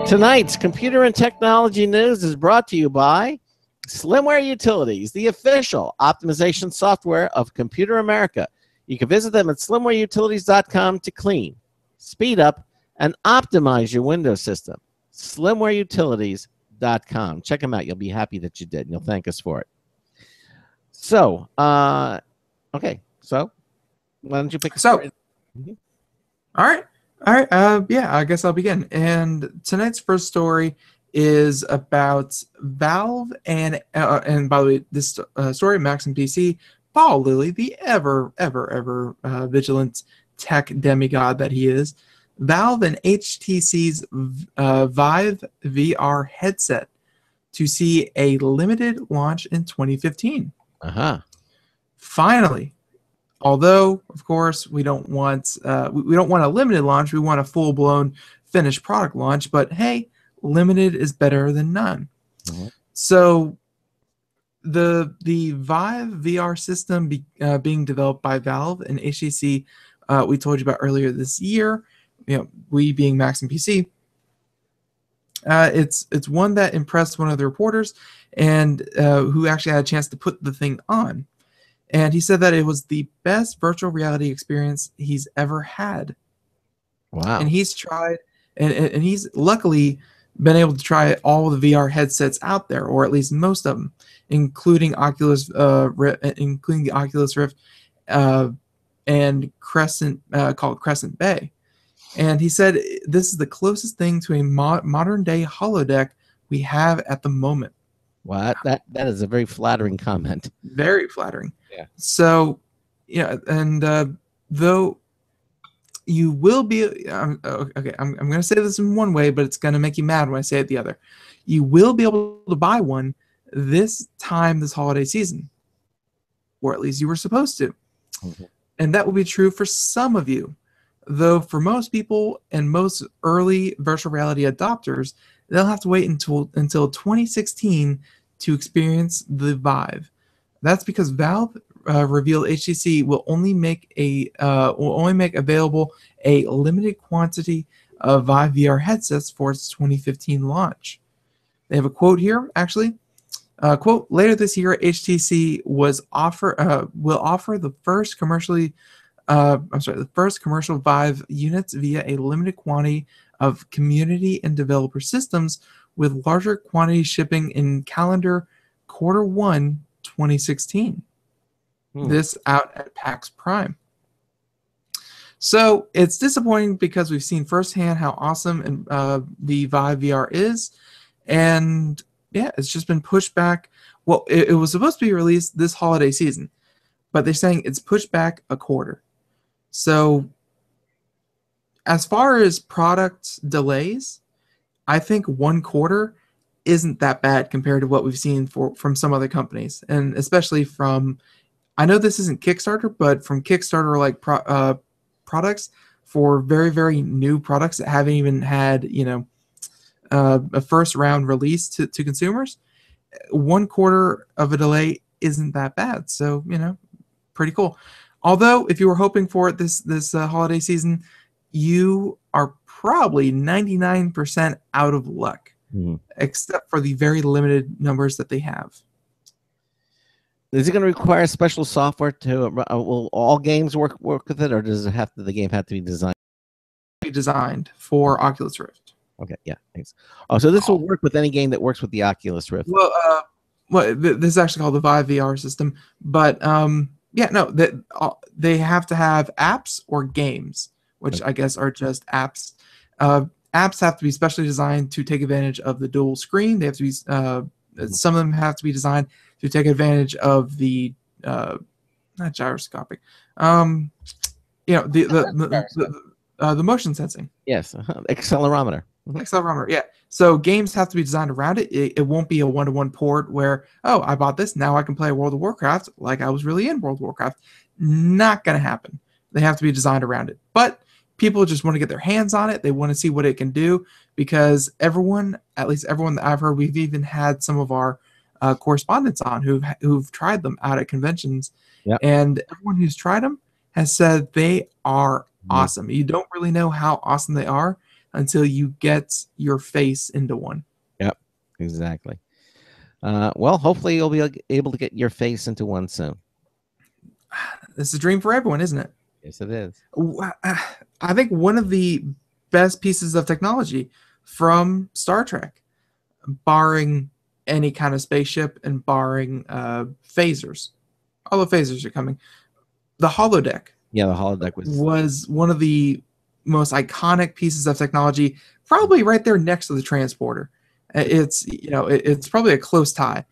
Tonight's computer and technology news is brought to you by Slimware Utilities, the official optimization software of Computer America. You can visit them at slimwareutilities.com to clean, speed up, and optimize your Windows system. Slimwareutilities.com. Check them out. You'll be happy that you did, and you'll thank us for it. So, okay. So, why don't you pick a story? All right. Yeah, I guess I'll begin. And tonight's first story is about Valve and by the way, this story, Max and PC, Paul Lilly, the ever vigilant tech demigod that he is. Valve and HTC's Vive VR headset to see a limited launch in 2015. Finally. Although, of course, we don't want a limited launch. We want a full-blown finished product launch. But hey, limited is better than none. So, the Vive VR system being developed by Valve and HTC, we told you about earlier this year. We being Max and PC. It's one that impressed one of the reporters, and who actually had a chance to put the thing on. And he said that it was the best virtual reality experience he's ever had. Wow. And he's tried, and he's luckily been able to try all the VR headsets out there, or at least most of them, including the Oculus Rift, and Crescent, called Crescent Bay. And he said this is the closest thing to a modern day holodeck we have at the moment. Wow, that is a very flattering comment. Very flattering. Yeah. So, and though you will be, okay, I'm going to say this in one way, but it's going to make you mad when I say it the other. You will be able to buy one this holiday season, or at least you were supposed to. And that will be true for some of you. Though for most people and most early virtual reality adopters, they'll have to wait until 2016 to experience the Vive. That's because Valve revealed HTC will only make available a limited quantity of Vive VR headsets for its 2015 launch. They have a quote here, actually. Quote, later this year, HTC will offer the first commercial Vive units via a limited quantity of community and developer systems, with larger quantity shipping in calendar Q1 2016. This out at PAX Prime. So it's disappointing because we've seen firsthand how awesome the Vive VR is, and yeah, it's just been pushed back. Well, it was supposed to be released this holiday season, but they're saying it's pushed back a quarter. So as far as product delays, I think 1 quarter isn't that bad compared to what we've seen from some other companies, and especially from, I know this isn't Kickstarter, but from Kickstarter like products for very, very new products that haven't even had a first round release to consumers. 1 quarter of a delay isn't that bad, so pretty cool. Although if you were hoping for it this holiday season, you are probably 99% out of luck, except for the very limited numbers that they have. Is it going to require special software to? Will all games work with it, or does the game have to be designed? Designed for Oculus Rift. Okay, yeah, thanks. Oh, so this will work with any game that works with the Oculus Rift. Well, this is actually called the Vive VR system, but yeah, no, they have to have apps or games, which I guess are just apps. Apps have to be specially designed to take advantage of the dual screen. They have to be some of them have to be designed to take advantage of the not gyroscopic, the motion sensing. Yes, accelerometer. Accelerometer, yeah. So games have to be designed around it. It won't be a one-to-one port where, oh, I bought this, now I can play World of Warcraft like I was really in World of Warcraft. Not going to happen. They have to be designed around it. But people just want to get their hands on it. They want to see what it can do because everyone, at least everyone that I've heard, we've even had some of our correspondents on who've tried them out at conventions, Yep. and everyone who's tried them has said they are awesome. You don't really know how awesome they are until you get your face into one. Yep, exactly. Well, hopefully you'll be able to get your face into one soon. It's a dream for everyone, isn't it? Yes, it is. I think one of the best pieces of technology from Star Trek, barring any kind of spaceship and barring phasers, all the phasers are coming, the holodeck. Yeah, the holodeck was one of the most iconic pieces of technology, probably right there next to the transporter. It's it's probably a close tie,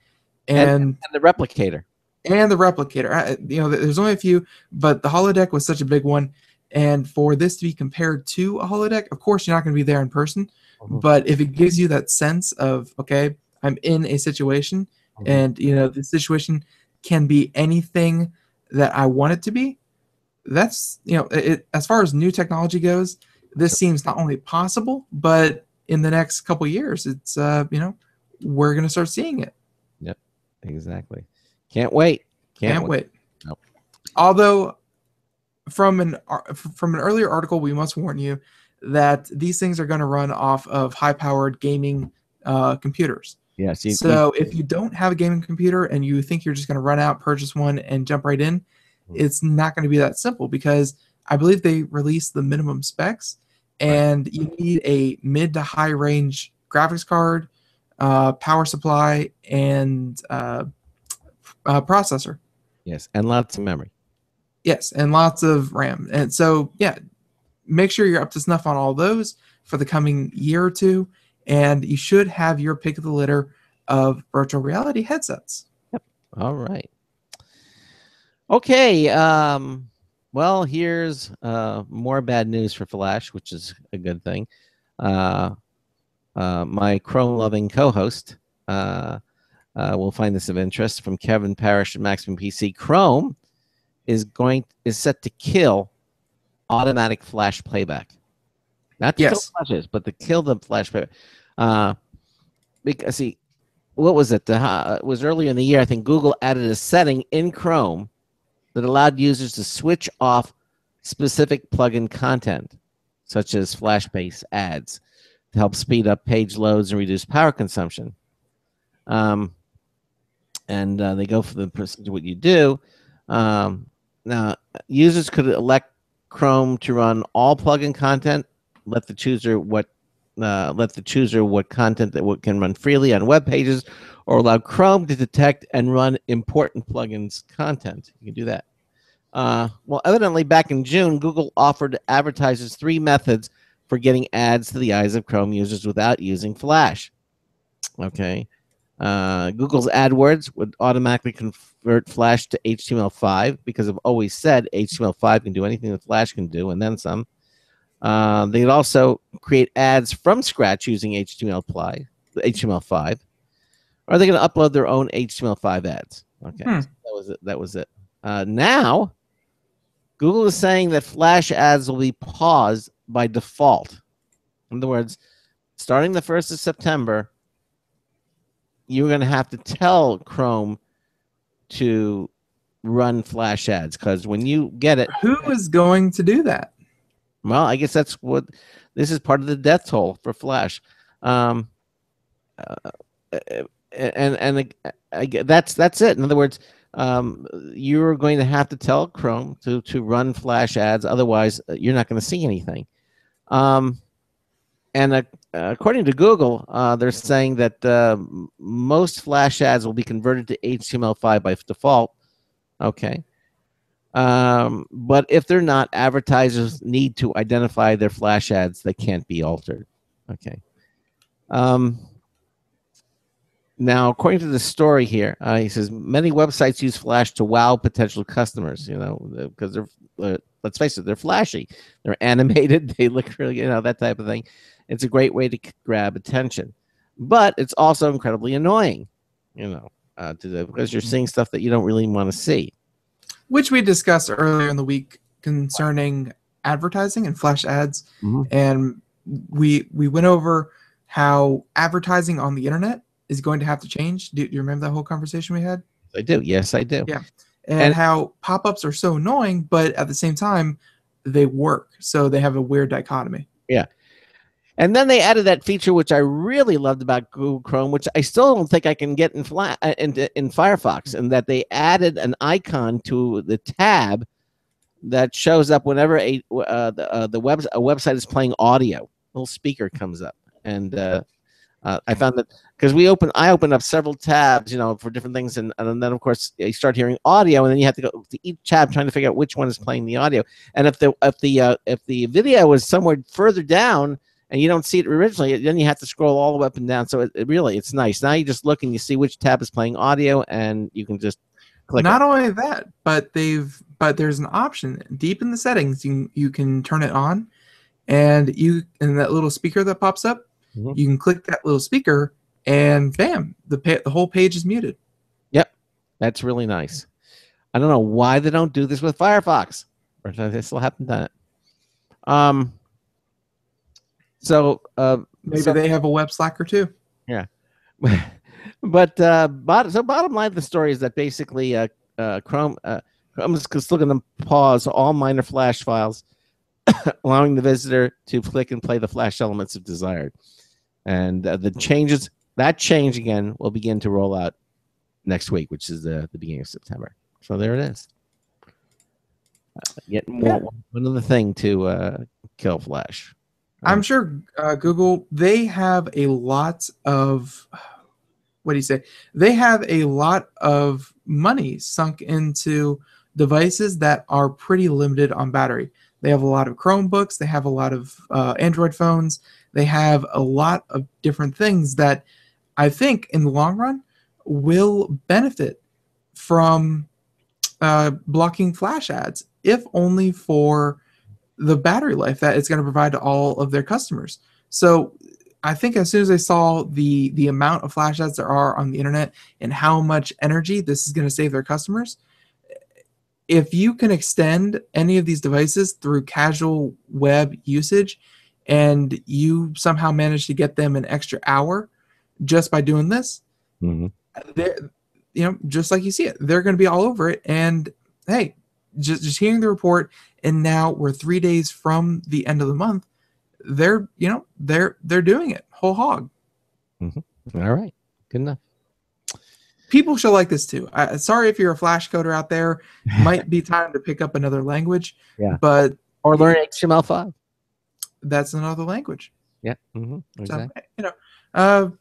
and the replicator. And the replicator. There's only a few, but the holodeck was such a big one. And for this to be compared to a holodeck, of course, you're not going to be there in person. Mm-hmm. But if it gives you that sense of, okay, I'm in a situation, Mm-hmm. and the situation can be anything that I want it to be. That's as far as new technology goes, this seems not only possible, but in the next couple of years, it's we're going to start seeing it. Yep, exactly. Can't wait. Can't wait. Nope. Although, from an earlier article, we must warn you that these things are going to run off of high-powered gaming computers. Yes. So if you don't have a gaming computer and you think you're just going to run out, purchase one, and jump right in, it's not going to be that simple, because I believe they released the minimum specs, and you need a mid to high range graphics card, power supply, and processor. Yes, and lots of memory. Yes, and lots of RAM. And so, yeah, make sure you're up to snuff on all those for the coming year or two, and you should have your pick of the litter of virtual reality headsets. Yep. All right. Okay. Well, here's more bad news for Flash, which is a good thing. My Chrome-loving co-host will find this of interest, from Kevin Parrish at Maximum PC. Chrome is set to kill automatic Flash playback. Not to kill flashes, but to kill the Flash playback. Because what was it? It was earlier in the year. I think Google added a setting in Chrome that allowed users to switch off specific plugin content, such as Flash-based ads, to help speed up page loads and reduce power consumption. And they go for the procedure what you do. Now, users could elect Chrome to run all plugin content, let the chooser what content that can run freely on web pages, or allow Chrome to detect and run important plugins content. You can do that. Well, evidently, back in June, Google offered advertisers 3 methods for getting ads to the eyes of Chrome users without using Flash. Okay. Google's AdWords would automatically convert Flash to HTML5, because I've always said HTML5 can do anything that Flash can do, and then some. They'd also create ads from scratch using HTML5, or they're going to upload their own HTML5 ads. Okay, so that was it. Now, Google is saying that Flash ads will be paused by default. In other words, starting the 1st of September, you're going to have to tell Chrome to run Flash ads, because when you get it... Who is going to do that? Well, I guess this is part of the death toll for Flash. And that's it. In other words, you're going to have to tell Chrome to run Flash ads. Otherwise, you're not going to see anything. And according to Google, they're saying that most Flash ads will be converted to HTML5 by default. Okay. But if they're not, advertisers need to identify their Flash ads that can't be altered. Okay. Now, according to the story here, he says many websites use Flash to wow potential customers, because they're, let's face it, they're flashy. They're animated. They look really, that type of thing. It's a great way to grab attention. But it's also incredibly annoying, because you're seeing stuff that you don't really want to see. Which we discussed earlier in the week concerning advertising and Flash ads. And we went over how advertising on the internet is going to have to change. Do you remember that whole conversation we had? I do. Yes, I do. Yeah. And how pop-ups are so annoying, but at the same time, they work. So they have a weird dichotomy. Yeah. And then they added that feature, which I really loved about Google Chrome, which I still don't think I can get in Firefox, and that they added an icon to the tab that shows up whenever a website is playing audio. A little speaker comes up, and I found that because I opened up several tabs, for different things, and then of course you start hearing audio, and then you have to go to each tab trying to figure out which one is playing the audio. And if the video is somewhere further down and you don't see it originally, then you have to scroll all the way up and down. So it's nice. Now you just look and you see which tab is playing audio, and you can just click. Not only that, but there's an option deep in the settings. You can turn it on, and that little speaker that pops up. Mm-hmm. You can click that little speaker, and bam, the whole page is muted. Yep, that's really nice. I don't know why they don't do this with Firefox, or they still haven't done it. Maybe they have a web slacker too. Yeah, but bottom line of the story is that basically Chrome is still going to pause all minor Flash files, allowing the visitor to click and play the Flash elements if desired. And that change again will begin to roll out next week, which is the beginning of September. So there it is. Yet one other thing to kill Flash. I'm sure Google, they have a lot of, they have a lot of money sunk into devices that are pretty limited on battery. They have a lot of Chromebooks. They have a lot of Android phones. They have a lot of different things that I think in the long run will benefit from blocking Flash ads, if only for the battery life that it's going to provide to all of their customers. So I think as soon as I saw the amount of Flash ads there are on the internet and how much energy this is going to save their customers, if you can extend any of these devices through casual web usage and you somehow manage to get them an extra hour just by doing this, just like you see it, they're going to be all over it. And hey, just hearing the report, and now we're 3 days from the end of the month, they're doing it whole hog. Mm-hmm. All right, good enough. People should like this too. Sorry if you're a Flash coder out there, might be time to pick up another language. Yeah, but or learn HTML5. That's another language. Yeah, exactly. So,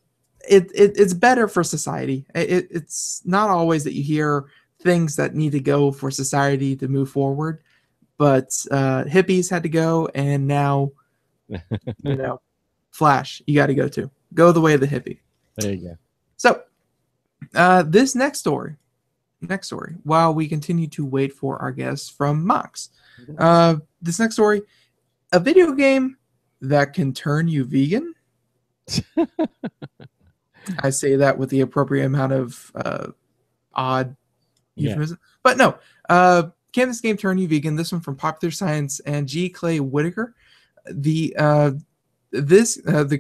it's better for society. It's not always that you hear things that need to go for society to move forward, but hippies had to go, and now Flash, you got to go the way of the hippie. There you go. So this next story, while we continue to wait for our guests from MHOX, this next story, a video game that can turn you vegan. I say that with the appropriate amount of odd euphemism. Yeah. But no, can this game turn you vegan? This one from Popular Science and G. Clay Whitaker. The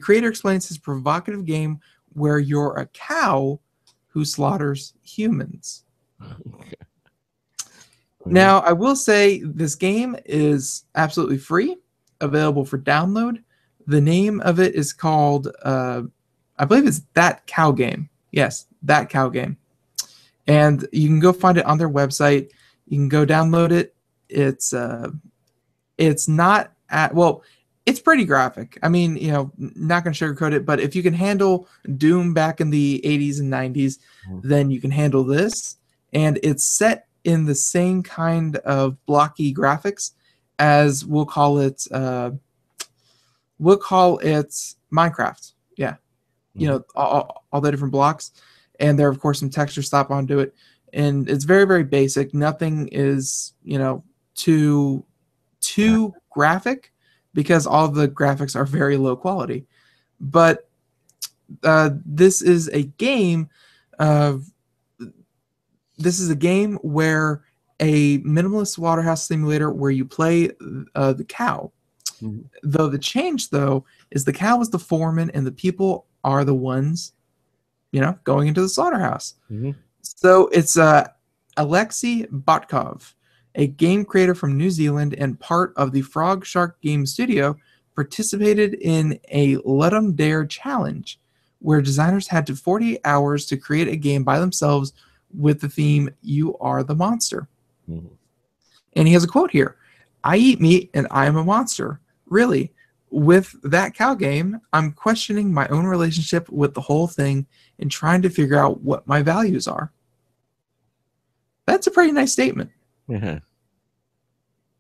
creator explains his provocative game where you're a cow who slaughters humans. Okay. Now, I will say this game is absolutely free, available for download. The name of it is called, I believe it's That Cow Game. Yes, That Cow Game. And you can go find it on their website. You can go download it. It's not it's pretty graphic. I mean, not going to sugarcoat it, but if you can handle Doom back in the 80s and 90s, then you can handle this. And it's set in the same kind of blocky graphics as we'll call it Minecraft. Yeah. All the different blocks. And there are, of course, some texture slap onto it. And it's very, very basic. Nothing is, too graphic, because all the graphics are very low quality. But this is a game where a minimalist slaughterhouse simulator where you play the cow. Though the change, though, is the cow is the foreman and the people are the ones, going into the slaughterhouse. So it's Alexei Botkov, a game creator from New Zealand and part of the Frog Shark Game Studio, participated in a Let 'em Dare challenge, where designers had 48 hours to create a game by themselves with the theme "You Are the Monster." And he has a quote here: "I eat meat and I am a monster. Really, with that cow game, I'm questioning my own relationship with the whole thing and trying to figure out what my values are." That's a pretty nice statement. Yeah.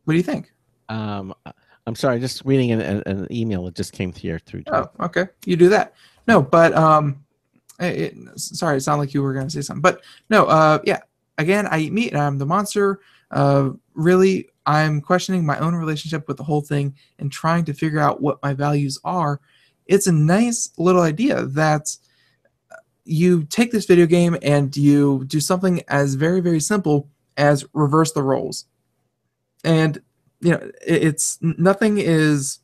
What do you think? I'm sorry, just reading an email that just came here through. Oh, okay. You do that. No, but sorry, it sounded like you were going to say something. But no, yeah. Again, I eat meat and I'm the monster. Really, I'm questioning my own relationship with the whole thing and trying to figure out what my values are. It's a nice little idea that you take this video game and you do something as very, very simple as reverse the roles. And it's nothing's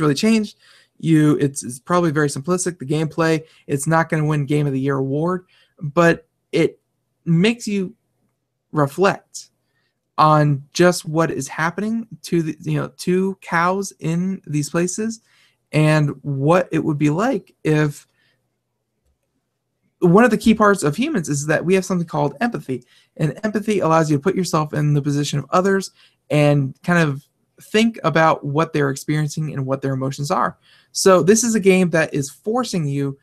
really changed. It's probably very simplistic. The gameplay, it's not going to win Game of the Year award, but it makes you reflect on just what is happening to the to cows in these places, and what it would be like if one of the key parts of humans is that we have something called empathy, and empathy allows you to put yourself in the position of others and kind of think about what they're experiencing and what their emotions are. So this is a game that is forcing you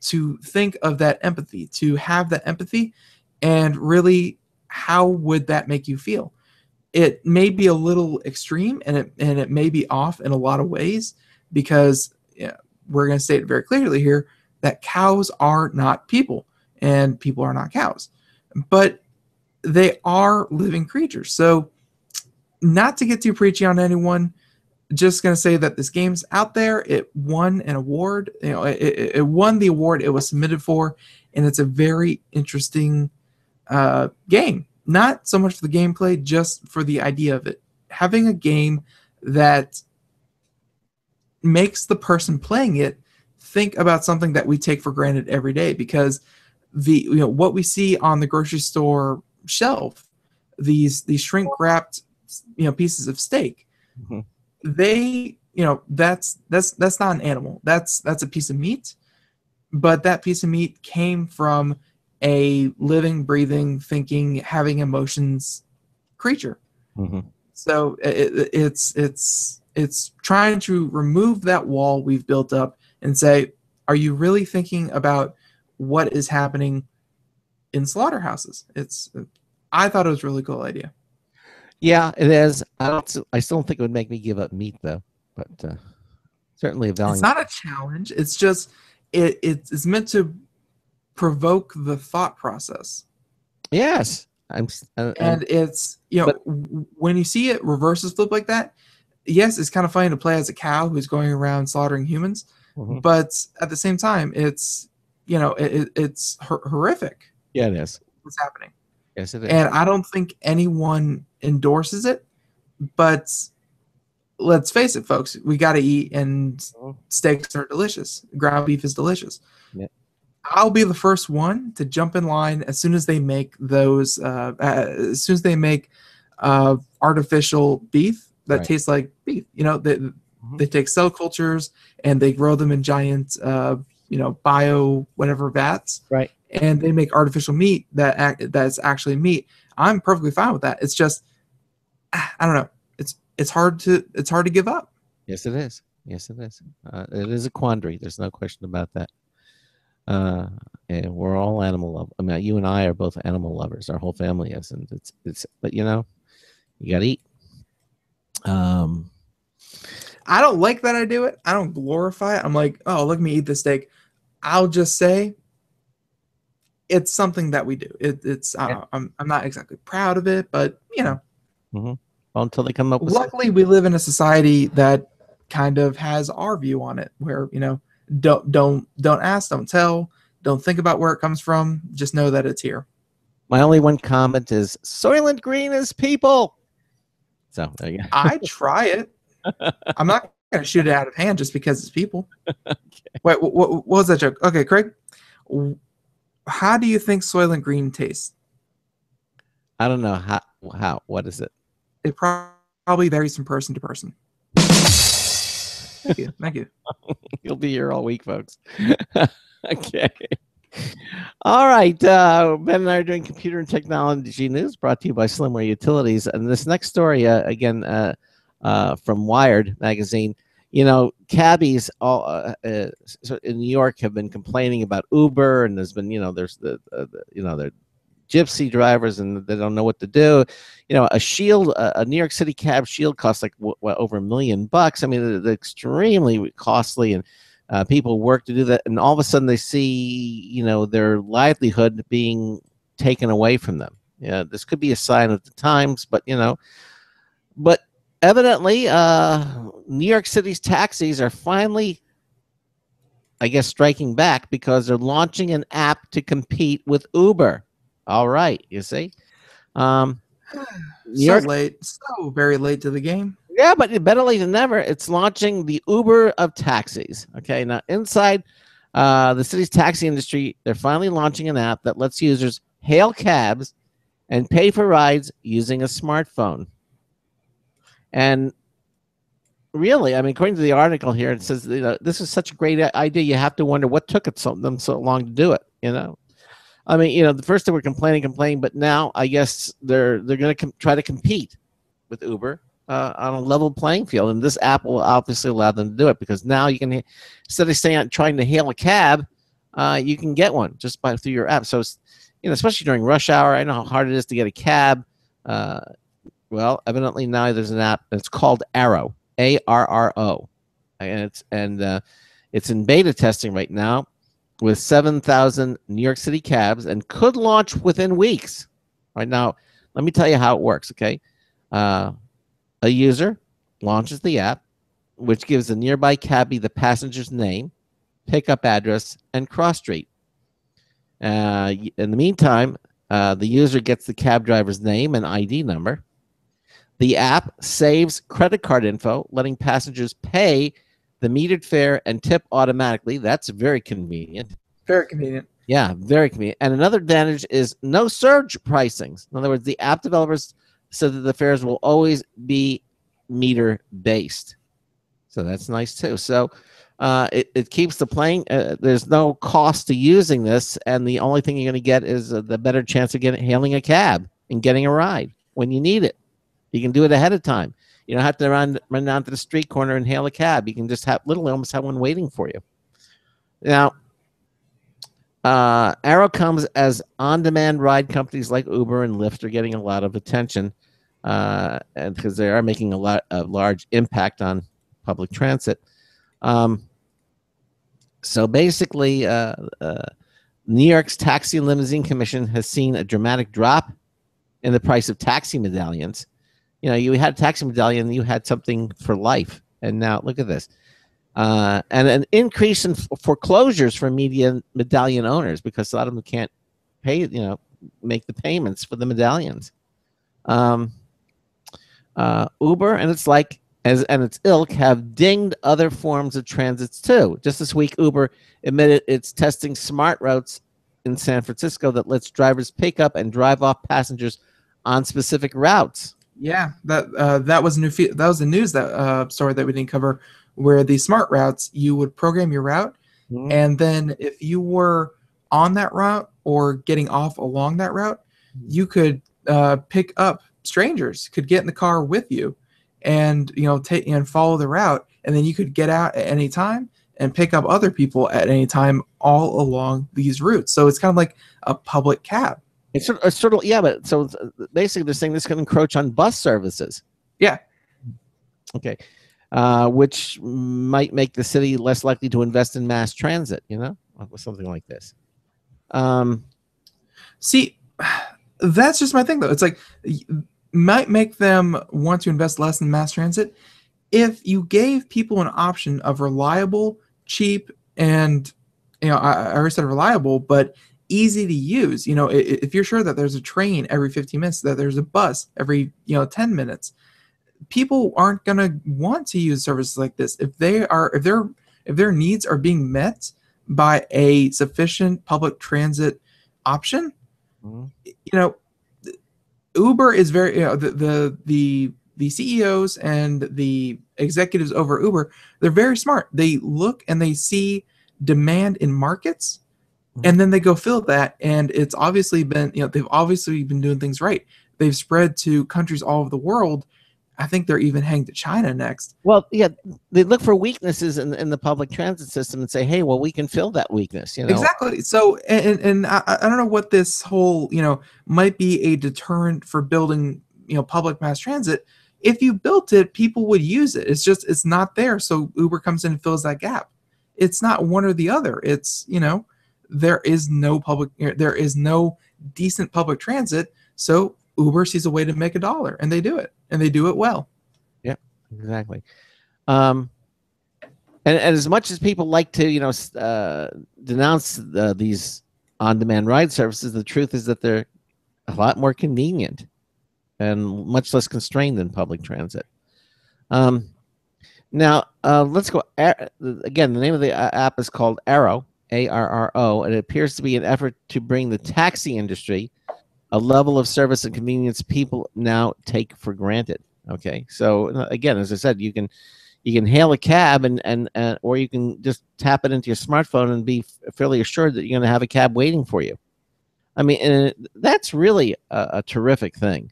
to think of that empathy, to have that empathy, and really, how would that make you feel? It may be a little extreme, and it may be off in a lot of ways, because we're going to state it very clearly here that cows are not people and people are not cows, but they are living creatures. So not to get too preachy on anyone, just going to say that this game's out there. It won an award. It won the award it was submitted for, and it's a very interesting game. Not so much for the gameplay, just for the idea of it. Having a game that makes the person playing it think about something that we take for granted every day, because what we see on the grocery store shelf, these shrink wrapped pieces of steak, they that's not an animal, that's a piece of meat, but that piece of meat came from a living, breathing, thinking, having emotions creature. So it's trying to remove that wall we've built up and say, are you really thinking about what is happening in slaughterhouses? I thought it was a really cool idea. Yeah, it is. I still don't think it would make me give up meat, though. But certainly a value. It's not a challenge. It's just it's meant to provoke the thought process. Yes, and it's when you see it reverses flip like that. Yes, it's kind of funny to play as a cow who's going around slaughtering humans, but at the same time, it's it's horrific. Yeah, it is. What's happening? Yes, it is. And I don't think anyone endorses it, but let's face it, folks, we got to eat, and steaks are delicious. Ground beef is delicious. Yeah. I'll be the first one to jump in line as soon as they make those. As soon as they make artificial beef that tastes like beef, they take cell cultures and they grow them in giant, bio whatever vats, right? And they make artificial meat that's actually meat. I'm perfectly fine with that. It's just, I don't know. It's hard to give up. Yes, it is. Yes, it is. It is a quandary. There's no question about that. And we're all animal lovers. I mean, you and I are both animal lovers. Our whole family is, and but you gotta eat. I don't like that I do it. I don't glorify it. I'm like, oh, look at me eat this steak. I'll just say it's something that we do. I'm not exactly proud of it, but Well, until they come up with luckily we live in a society that kind of has our view on it, where don't ask, don't tell, don't think about where it comes from, just know that it's here. My only one comment is Soylent Green is people. So there you go. I try it. I'm not going to shoot it out of hand just because it's people. Wait, what was that joke? Okay, Craig, how do you think Soylent Green tastes? I don't know how. What is it? It probably varies from person to person. Thank you. Thank you. You'll be here all week, folks. Okay. All right. Ben and I are doing computer and technology news brought to you by Slimware Utilities. And this next story, again, from Wired magazine, you know, cabbies all in New York have been complaining about Uber, and there's been, you know, there's the gypsy drivers, and they don't know what to do. You know, a New York City cab shield costs like over $1 million. I mean, they're extremely costly, and people work to do that, and all of a sudden they see, you know, their livelihood being taken away from them. Yeah, this could be a sign of the times, but evidently, New York City's taxis are finally, I guess, striking back because they're launching an app to compete with Uber. All right, you see, So late, so very late to the game. Yeah, but better late than never. It's launching the Uber of taxis. Okay, now inside the city's taxi industry, they're finally launching an app that lets users hail cabs and pay for rides using a smartphone. And really, I mean, according to the article here, it says, you know, this is such a great idea. You have to wonder what took them so long to do it. You know. I mean, you know, the first they were complaining, but now I guess they're going to try to compete with Uber on a level playing field, and this app will obviously allow them to do it because now you can, instead of trying to hail a cab, you can get one just through your app. So, you know, especially during rush hour, I know how hard it is to get a cab. Well, evidently now there's an app that's called Arrow, ARRO, and it's in beta testing right now, with 7,000 New York City cabs, and could launch within weeks. Right now, let me tell you how it works, okay? A user launches the app, which gives the nearby cabbie the passenger's name, pickup address, and cross street. In the meantime, the user gets the cab driver's name and ID number. The app saves credit card info, letting passengers pay the metered fare and tip automatically. That's very convenient. Very convenient. Yeah, very convenient. And another advantage is no surge pricings. In other words, the app developers said that the fares will always be meter based. So that's nice too. So it keeps the plane. There's no cost to using this, and the only thing you're going to get is the better chance of hailing a cab and getting a ride when you need it. You can do it ahead of time. You don't have to run down to the street corner and hail a cab. You can just almost have one waiting for you. Now, Arrow comes as on-demand ride companies like Uber and Lyft are getting a lot of attention, and because they are making a large impact on public transit. So basically, New York's Taxi and Limousine Commission has seen a dramatic drop in the price of taxi medallions. You know, you had a taxi medallion, you had something for life, and now look at this. And an increase in foreclosures for medallion owners because a lot of them can't pay, you know, make the payments for the medallions. Uber and its ilk have dinged other forms of transits too. Just this week, Uber admitted it's testing smart routes in San Francisco that lets drivers pick up and drive off passengers on specific routes. Yeah, that was new. That was the news story that we didn't cover, where the smart routes, you would program your route, and then if you were on that route or getting off along that route, you could pick up strangers, could get in the car with you, and take and follow the route, and then you could get out at any time and pick up other people at any time all along these routes. So it's kind of like a public cab. It's sort of, yeah, but so basically they're saying this can encroach on bus services. Yeah. Okay. Which might make the city less likely to invest in mass transit, something like this. See, that's just my thing, though. It's like, might make them want to invest less in mass transit if you gave people an option of reliable, cheap, and, I already said reliable, but easy to use. If you're sure that there's a train every 15 minutes, that there's a bus every 10 minutes, people aren't going to want to use services like this if their needs are being met by a sufficient public transit option. Mhm. Uber is very, the CEOs and the executives over Uber, they're very smart. They look and they see demand in markets, and then they go fill that. And it's obviously been, they've obviously been doing things right. They've spread to countries all over the world. I think they're even heading to China next. Well, yeah, they look for weaknesses in the public transit system and say, hey, well, we can fill that weakness. Exactly. So, and I don't know what this whole, might be a deterrent for building, public mass transit. If you built it, people would use it. It's not there. So Uber comes in and fills that gap. It's not one or the other. It's, there is no decent public transit. So Uber sees a way to make $1, and they do it, and they do it well. Yeah, exactly. And as much as people like to, denounce these on-demand ride services, the truth is that they're a lot more convenient and much less constrained than public transit. Now, let's go. Again, the name of the app is called Arrow, ARRO, and it appears to be an effort to bring the taxi industry a level of service and convenience people now take for granted. Okay, so again, as I said, you can hail a cab and or you can just tap it into your smartphone and be fairly assured that you're going to have a cab waiting for you. I mean, and that's really a terrific thing.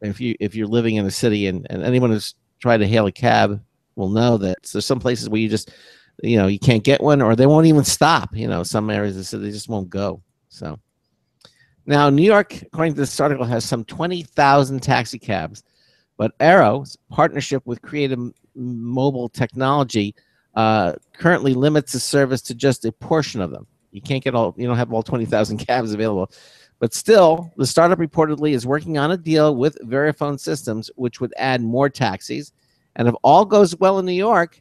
If you're living in a city and anyone who's tried to hail a cab will know that there's some places where you just, you can't get one, or they won't even stop. Some areas of the city, they just won't go. So now New York, according to this article, has some 20,000 taxi cabs, but Arrow's partnership with Creative Mobile Technology currently limits the service to just a portion of them. You don't have all 20,000 cabs available. But still, the startup reportedly is working on a deal with Verifone Systems, which would add more taxis. And if all goes well in New York,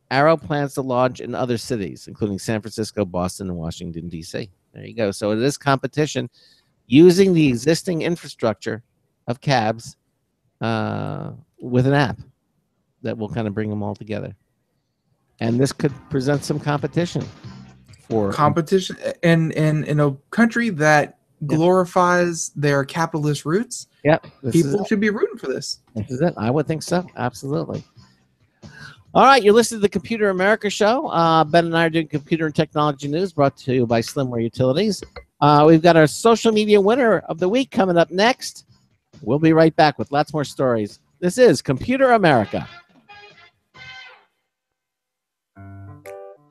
Arrow plans to launch in other cities, including San Francisco, Boston, and Washington, D.C. There you go. So it is competition using the existing infrastructure of cabs with an app that will kind of bring them all together. And this could present some competition. Competition and in a country that glorifies their capitalist roots. Yep, people should be rooting for this. This is it. I would think so. Absolutely. All right, you're listening to the Computer America Show. Ben and I are doing computer and technology news brought to you by Slimware Utilities. We've got our social media winner of the week coming up next. We'll be right back with lots more stories. This is Computer America.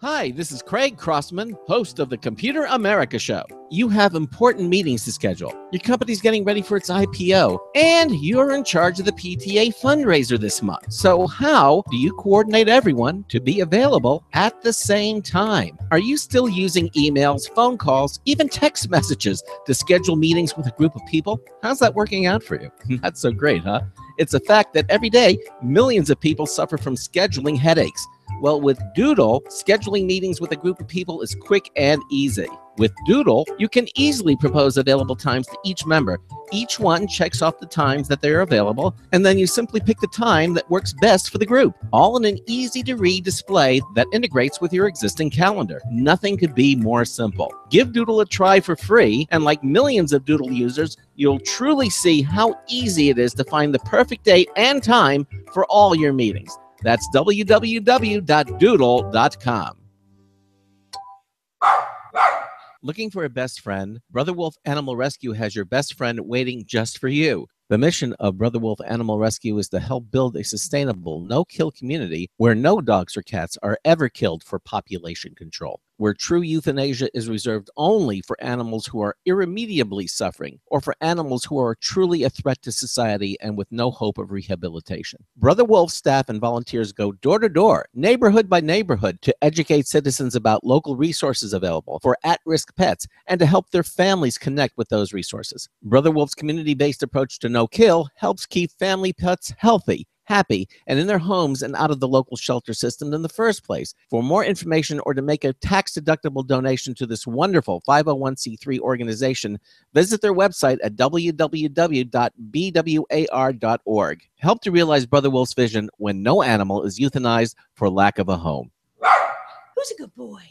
Hi, this is Craig Crossman, host of the Computer America Show. You have important meetings to schedule. Your company's getting ready for its IPO, and you're in charge of the PTA fundraiser this month. So how do you coordinate everyone to be available at the same time? Are you still using emails, phone calls, even text messages to schedule meetings with a group of people? How's that working out for you? Not so great, huh? It's a fact that every day, millions of people suffer from scheduling headaches. Well, with Doodle, scheduling meetings with a group of people is quick and easy. With Doodle, you can easily propose available times to each member. Each one checks off the times that they're available, and then you simply pick the time that works best for the group, all in an easy-to-read display that integrates with your existing calendar. Nothing could be more simple. Give Doodle a try for free, and like millions of Doodle users, you'll truly see how easy it is to find the perfect date and time for all your meetings. That's www.doodle.com. Looking for a best friend? Brother Wolf Animal Rescue has your best friend waiting just for you. The mission of Brother Wolf Animal Rescue is to help build a sustainable, no-kill community where no dogs or cats are ever killed for population control, where true euthanasia is reserved only for animals who are irremediably suffering or for animals who are truly a threat to society and with no hope of rehabilitation. Brother Wolf staff and volunteers go door to door, neighborhood by neighborhood, to educate citizens about local resources available for at-risk pets and to help their families connect with those resources. Brother Wolf's community-based approach to no-kill helps keep family pets healthy happy, and in their homes and out of the local shelter system in the first place. For more information or to make a tax-deductible donation to this wonderful 501c3 organization, visit their website at www.bwar.org. Help to realize Brother Wolf's vision when no animal is euthanized for lack of a home. Who's a good boy?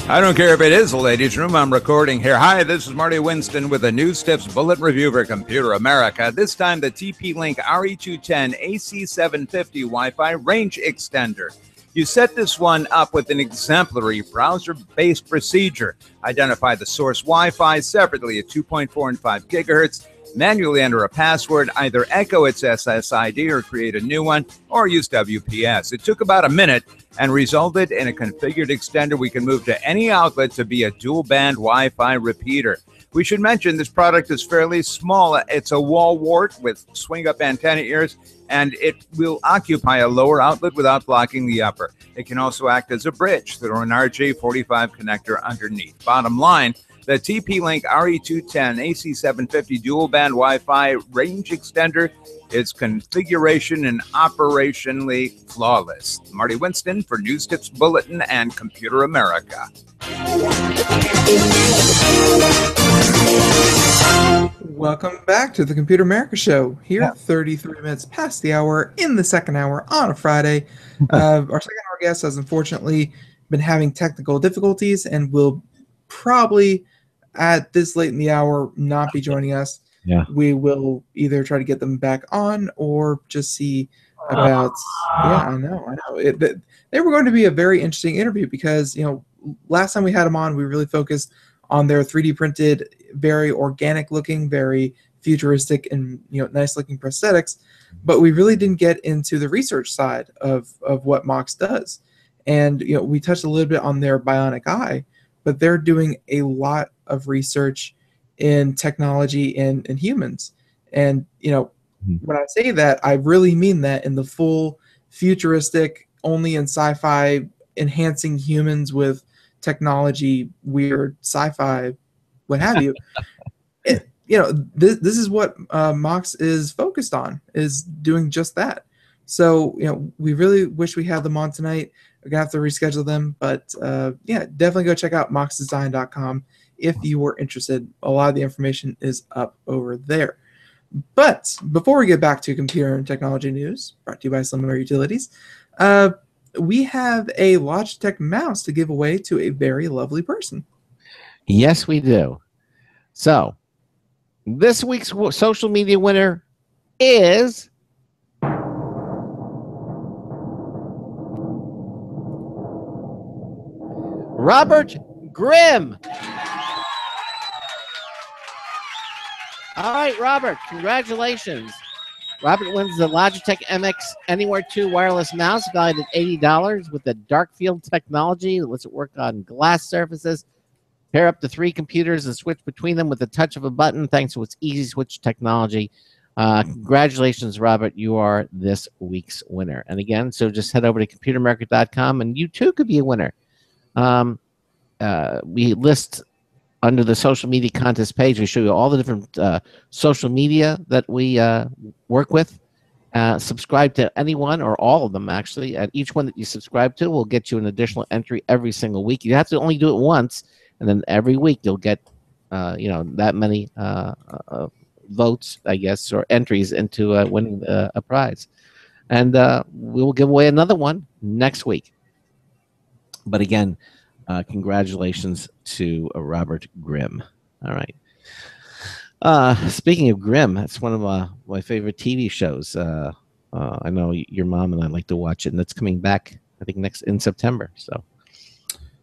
I don't care if it is the ladies' room. I'm recording here. Hi, this is Marty Winston with a News Tips Bullet Review for Computer America. This time, the TP-Link RE210 AC750 Wi-Fi range extender. You set this one up with an exemplary browser-based procedure. Identify the source Wi-Fi separately at 2.4 and 5 gigahertz. Manually enter a password, either echo its SSID or create a new one, or use WPS. It took about a minute and resulted in a configured extender we can move to any outlet to be a dual-band Wi-Fi repeater. We should mention this product is fairly small. It's a wall wart with swing-up antenna ears, and it will occupy a lower outlet without blocking the upper. It can also act as a bridge through an RJ45 connector underneath. Bottom line, the TP-Link RE210 AC750 dual-band Wi-Fi range extender is configuration and operationally flawless. Marty Winston for News Tips Bulletin and Computer America. Welcome back to the Computer America Show. Here, 33 minutes past the hour in the second hour on a Friday. Our second hour guest has unfortunately been having technical difficulties and will probably, at this late in the hour, not be joining us. Yeah. We will either try to get them back on or just see about. Yeah, I know. They were going to be a very interesting interview because, last time we had them on, we really focused on their 3D printed, very organic looking, very futuristic and nice looking prosthetics, but we really didn't get into the research side of what MHOX does. And we touched a little bit on their bionic eye, but they're doing a lot of research in technology and humans. And when I say that, I really mean that in the full futuristic, only in sci-fi, enhancing humans with technology, weird sci-fi, what have you. This is what MHOX is focused on, is doing just that. So we really wish we had them on tonight. We're gonna have to reschedule them, but definitely go check out moxdesign.com if you were interested. A lot of the information is up over there. But before we get back to computer and technology news, brought to you by Slimware Utilities, we have a Logitech mouse to give away to a very lovely person. Yes, we do. So, this week's social media winner is Robert Grimm. All right, Robert, congratulations. Robert wins the Logitech MX Anywhere 2 wireless mouse valued at $80 with the dark field technology that lets it work on glass surfaces. Pair up to 3 computers and switch between them with the touch of a button thanks to its easy switch technology. Congratulations, Robert. You are this week's winner. And again, so just head over to computeramerica.com and you too could be a winner. We list under the social media contest page, we show you all the different social media that we work with. Subscribe to any one or all of them, actually. And each one that you subscribe to will get you an additional entry every single week. You have to only do it once, and then every week you'll get that many votes, I guess, or entries into winning a prize. And we will give away another one next week. But again, congratulations to Robert Grimm. All right. Speaking of Grimm, that's one of my favorite TV shows. I know your mom and I like to watch it, and it's coming back, I think, next in September. So,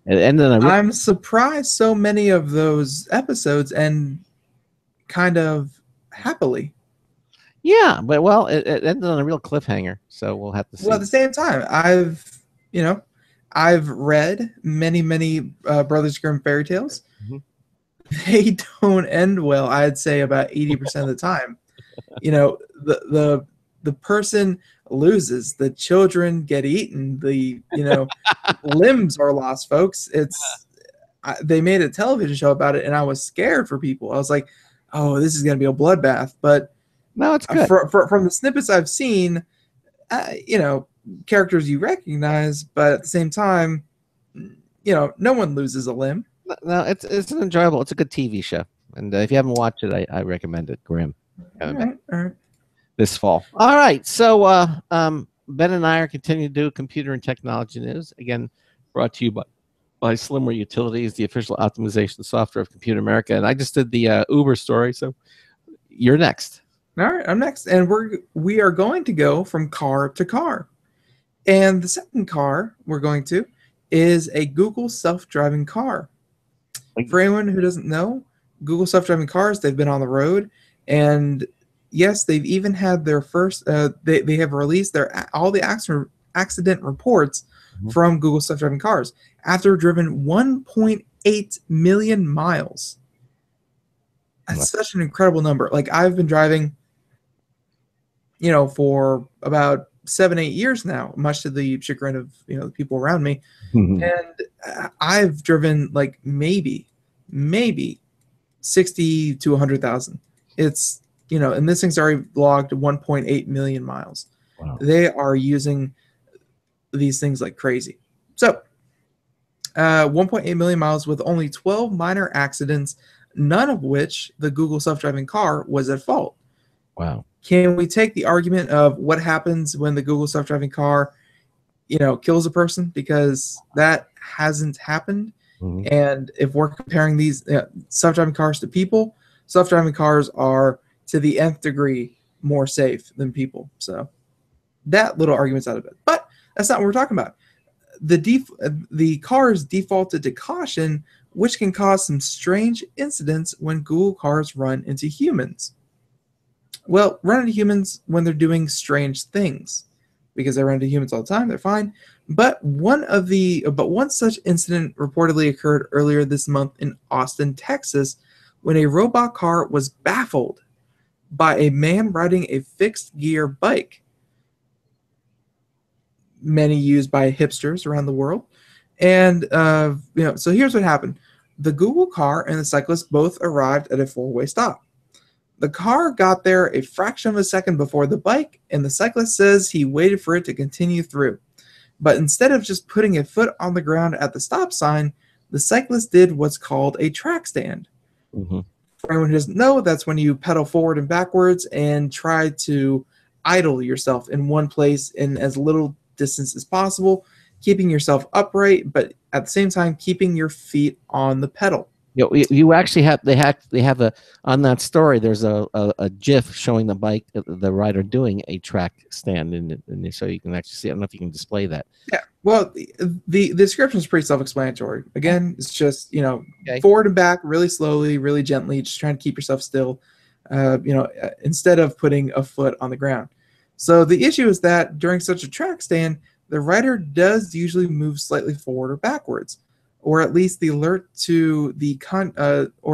and then I'm surprised so many of those episodes end kind of happily. Yeah, but well, it ended on a real cliffhanger, so we'll have to see. Well, at the same time, I've read many Brothers Grimm fairy tales. Mm-hmm. They don't end well. I'd say about 80% of the time. The person loses, the children get eaten, the limbs are lost, folks. they made a television show about it, and I was scared for people. I was like, oh, this is going to be a bloodbath. But No, it's good. From the snippets I've seen, characters you recognize, but at the same time, no one loses a limb. No, it's an enjoyable. It's a good TV show, and if you haven't watched it, I recommend it. Grim. All right. This fall. All right. So Ben and I are continuing to do computer and technology news. Again, brought to you by Slimmer Utilities, the official optimization software of Computer America. And I just did the Uber story, so you're next. All right, I'm next, and we are going to go from car to car. And the second car we're going to is a Google self-driving car. For anyone who doesn't know, Google self-driving cars, they've been on the road, and yes, they've even had their first. They have released all the accident reports from Google self-driving cars after driven 1.8 million miles. That's such an incredible number. Like, I've been driving, for about 7-8 years now, much to the chagrin of the people around me, and I've driven like maybe 60 to 100,000. It's and this thing's already logged 1.8 million miles. Wow. They are using these things like crazy. So 1.8 million miles with only 12 minor accidents, none of which the Google self-driving car was at fault. Wow. Can we take the argument of what happens when the Google self-driving car, kills a person? Because that hasn't happened. Mm-hmm. And if we're comparing these self-driving cars to people, self-driving cars are to the nth degree more safe than people. So that little argument's out of it. But that's not what we're talking about. The cars defaulted to caution, which can cause some strange incidents when Google cars run into humans. Well, run into humans when they're doing strange things, because they run into humans all the time. They're fine. But one such incident reportedly occurred earlier this month in Austin, Texas, when a robot car was baffled by a man riding a fixed gear bike, many used by hipsters around the world. And so here's what happened. The Google car and the cyclist both arrived at a four-way stop. The car got there a fraction of a second before the bike, and the cyclist says he waited for it to continue through. But instead of just putting a foot on the ground at the stop sign, the cyclist did what's called a track stand. Mm-hmm. For anyone who doesn't know, that's when you pedal forward and backwards and try to idle yourself in one place in as little distance as possible, keeping yourself upright, but at the same time keeping your feet on the pedal. You actually have they have a on that story. There's a GIF showing the bike, the rider doing a track stand, and so you can actually see. I don't know if you can display that. Yeah, well, the description is pretty self-explanatory. Again, it's just Okay. forward and back, really slowly, really gently, just trying to keep yourself still. Instead of putting a foot on the ground. So the issue is that during such a track stand, the rider does usually move slightly forward or backwards, or at least or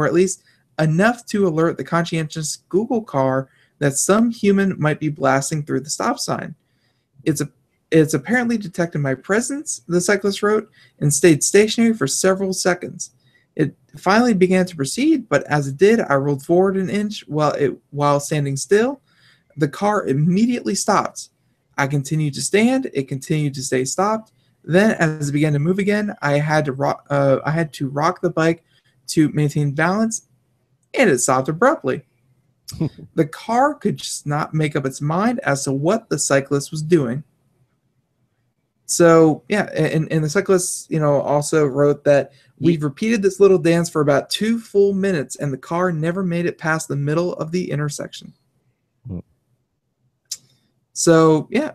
at least enough to alert the conscientious Google car that some human might be blasting through the stop sign. It's apparently detected my presence, the cyclist wrote, and stayed stationary for several seconds. It finally began to proceed, but as it did, I rolled forward an inch while standing still. The car immediately stopped. I continued to stand. It continued to stay stopped. Then, as it began to move again, I had to rock the bike to maintain balance, and it stopped abruptly. The car could just not make up its mind as to what the cyclist was doing. So, yeah, and the cyclist, also wrote that we've repeated this little dance for about 2 full minutes, and the car never made it past the middle of the intersection. So, yeah.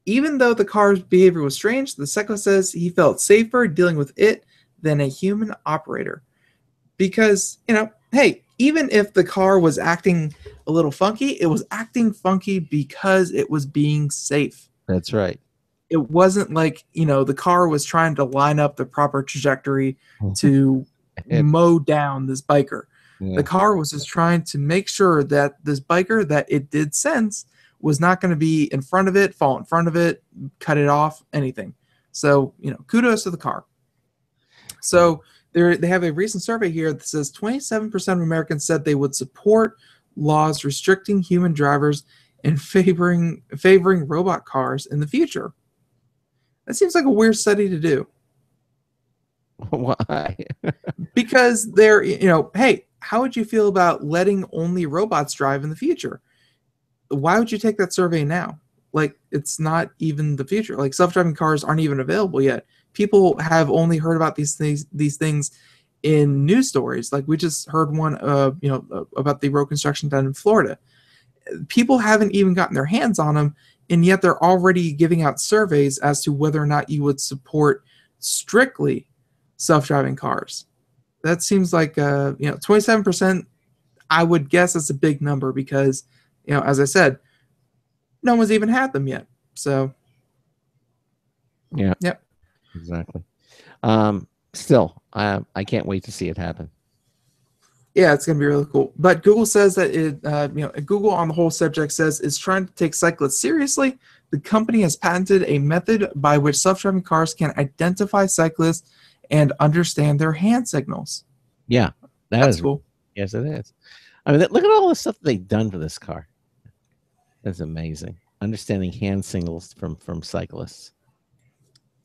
Even though the car's behavior was strange, the cyclist says he felt safer dealing with it than a human operator. Because, hey, even if the car was acting a little funky, it was acting funky because it was being safe. That's right. It wasn't like, the car was trying to line up the proper trajectory to mow down this biker. Yeah. The car was just trying to make sure that this biker that it did sense was not going to be in front of it, fall in front of it, cut it off, anything. So, kudos to the car. So They have a recent survey here that says 27% of Americans said they would support laws restricting human drivers and favoring robot cars in the future. That seems like a weird study to do. Why? Because they're, hey, how would you feel about letting only robots drive in the future? Why would you take that survey now? Like, it's not even the future. Like, self-driving cars aren't even available yet. People have only heard about these things in news stories. Like, we just heard one, about the road construction done in Florida. People haven't even gotten their hands on them, and yet they're already giving out surveys as to whether or not you would support strictly self-driving cars. That seems like 27%. I would guess that's a big number because, as I said, no one's even had them yet. So yeah, yep, exactly. Still, I can't wait to see it happen. Yeah, it's going to be really cool. But Google says that Google on the whole subject says it's trying to take cyclists seriously. The company has patented a method by which self-driving cars can identify cyclists and understand their hand signals. Yeah, that's cool. Yes, it is. I mean, look at all the stuff they've done for this car. That's amazing. Understanding hand signals from cyclists.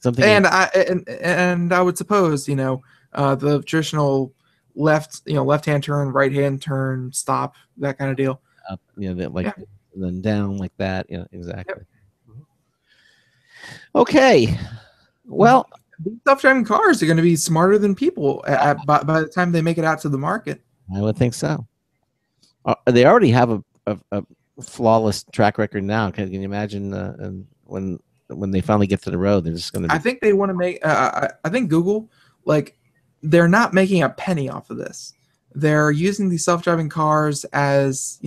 And I would suppose the traditional left-hand turn, right-hand turn, stop, that kind of deal. Up, then down like that. Exactly. Yep. Okay. Well, these self-driving cars are going to be smarter than people by the time they make it out to the market. I would think so. They already have a flawless track record now. Can you imagine when they finally get to the road, they're just going to? I think they want to make. I think Google, they're not making a penny off of this. They're using these self-driving cars as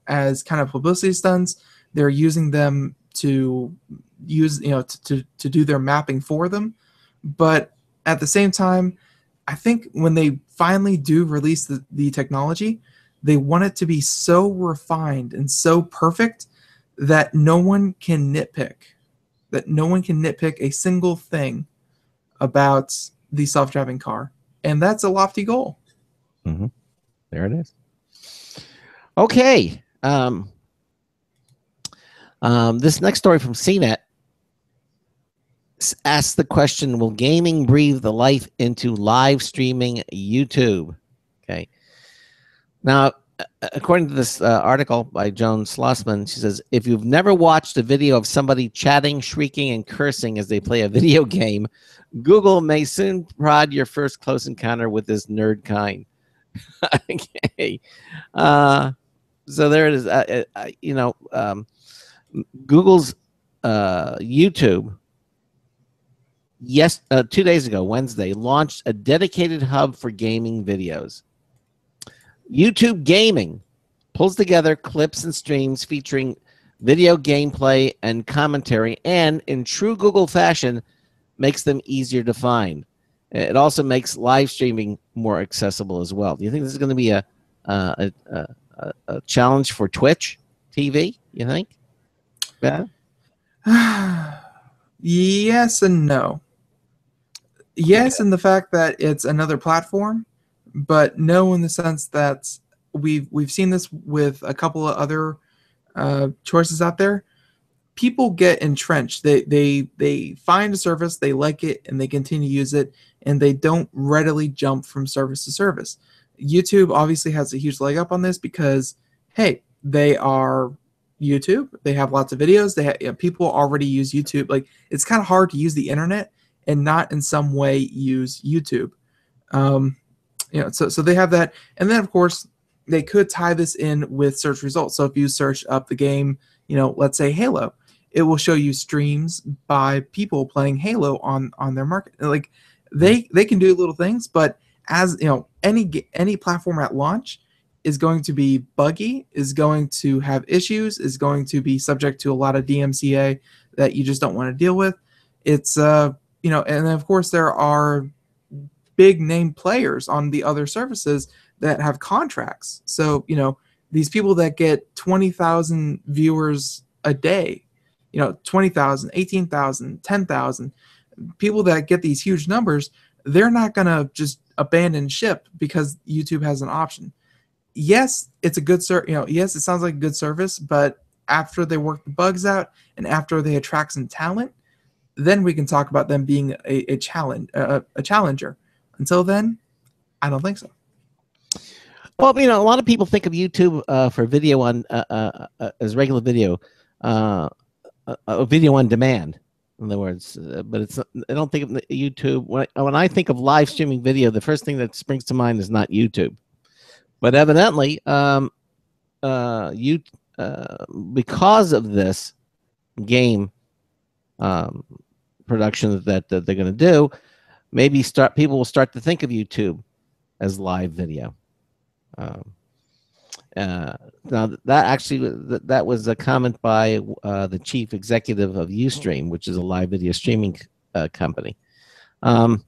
as kind of publicity stunts. They're using them to to do their mapping for them. But at the same time, I think when they finally do release the technology, they want it to be so refined and so perfect that no one can nitpick. That no one can nitpick a single thing about the self-driving car. And that's a lofty goal. Mm-hmm. There it is. Okay. This next story from CNET asks the question, will gaming breathe the life into live streaming YouTube? Okay. Now, according to this article by Joan Schlossman, she says, if you've never watched a video of somebody chatting, shrieking, and cursing as they play a video game, Google may soon prod your first close encounter with this nerd kind. Okay. So there it is. Google's YouTube, 2 days ago, Wednesday, launched a dedicated hub for gaming videos. YouTube Gaming pulls together clips and streams featuring video gameplay and commentary, and in true Google fashion, makes them easier to find. It also makes live streaming more accessible as well. Do you think this is going to be a challenge for Twitch TV? You think? Yeah. Yes and no. Yes, in the fact that it's another platform, but no in the sense that we've seen this with a couple of other choices out there. People get entrenched. They find a service, they like it, and they continue to use it, and they don't readily jump from service to service. YouTube obviously has a huge leg up on this because, hey, they are YouTube. They have lots of videos. People already use YouTube. Like, it's kind of hard to use the internet and not in some way use YouTube. So they have that. And then, of course, they could tie this in with search results. So if you search up the game, let's say Halo, it will show you streams by people playing Halo on their market. Like, they can do little things, but as any platform at launch is going to be buggy, is going to have issues, is going to be subject to a lot of DMCA that you just don't want to deal with. It's and then of course there are big name players on the other services that have contracts. So, these people that get 20,000 viewers a day, 20,000, 18,000, 10,000, people that get these huge numbers, they're not going to just abandon ship because YouTube has an option. Yes, it's a good yes, it sounds like a good service, but after they work the bugs out and after they attract some talent, then we can talk about them being a challenger. Until then, I don't think so. Well, a lot of people think of YouTube for video on as regular video, video on demand. In other words, but it's not, I don't think of YouTube when I think of live streaming video. The first thing that springs to mind is not YouTube, but evidently, because of this game production that they're going to do, maybe people will start to think of YouTube as live video. Now that was a comment by the chief executive of Ustream, which is a live video streaming company. Now,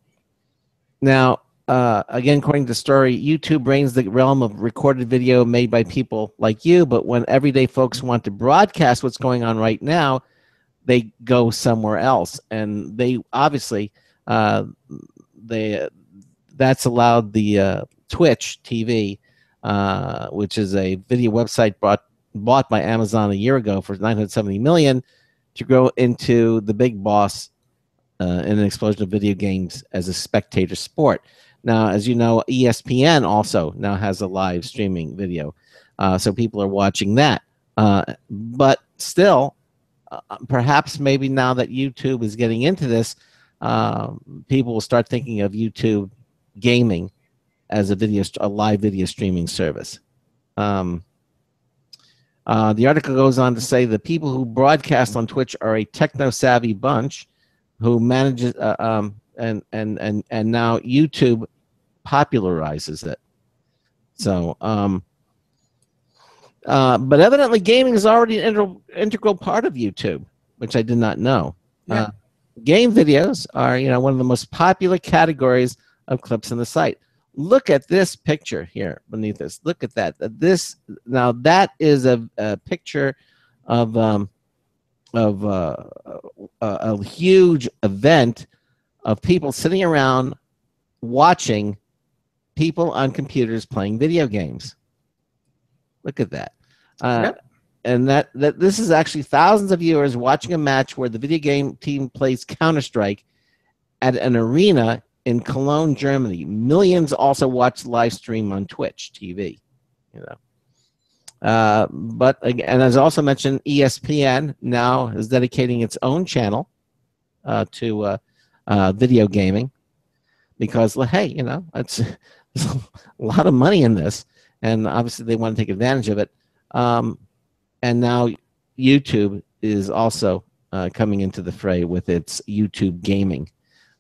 again, according to the story, YouTube reigns the realm of recorded video made by people like you, but when everyday folks want to broadcast what's going on right now, they go somewhere else, and they obviously that's allowed the Twitch TV, which is a video website bought by Amazon a year ago for $970 million, to grow into the big boss in an explosion of video games as a spectator sport. Now, as you know, ESPN also now has a live streaming video, so people are watching that. But still, perhaps maybe now that YouTube is getting into this, people will start thinking of YouTube gaming as a live video streaming service. The article goes on to say the people who broadcast on Twitch are a techno-savvy bunch who manages and now YouTube popularizes it. So, but evidently gaming is already an integral part of YouTube, which I did not know. Yeah. Game videos are, one of the most popular categories of clips on the site. Look at this picture here beneath this. Look at that. Now that is a picture of a huge event of people sitting around watching people on computers playing video games. Look at that. Yep. And that this is actually thousands of viewers watching a match where the video game team plays Counter-Strike at an arena in Cologne, Germany. Millions also watch live stream on Twitch TV. But again, as I also mentioned, ESPN now is dedicating its own channel to video gaming because, hey, there's a lot of money in this, and obviously they want to take advantage of it. And now YouTube is also coming into the fray with its YouTube gaming.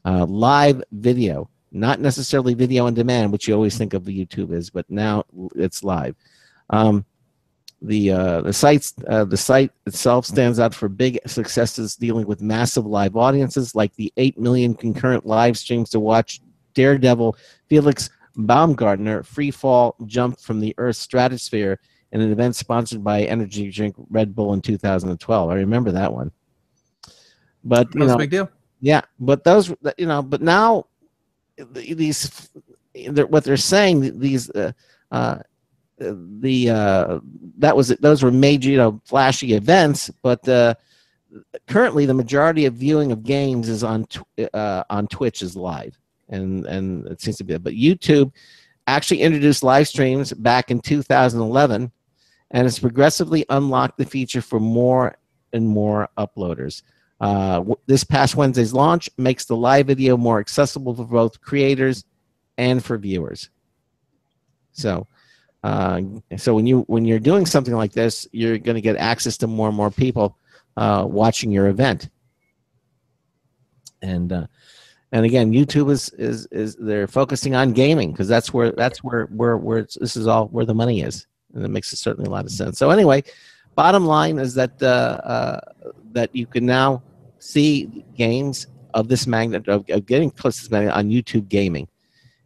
Live video, not necessarily video on demand, which you always think of YouTube as, but now it's live. The site itself stands out for big successes dealing with massive live audiences, like the 8 million concurrent live streams to watch Daredevil Felix Baumgartner free fall jump from the Earth's stratosphere in an event sponsored by energy drink Red Bull in 2012. I remember that one. But that was a big deal. Yeah, but those, but now these, what they're saying, these, those were major, flashy events, but currently the majority of viewing of games is on Twitch is live, and it seems to be. But YouTube actually introduced live streams back in 2011, and it's progressively unlocked the feature for more and more uploaders. This past Wednesday's launch makes the live video more accessible for both creators and for viewers. So when you're doing something like this, you're going to get access to more and more people watching your event. And again, YouTube is they're focusing on gaming because that's where this is all where the money is, and it makes certainly a lot of sense. So anyway, bottom line is that that you can now see games of this magnitude of getting close to this magnitude on YouTube gaming.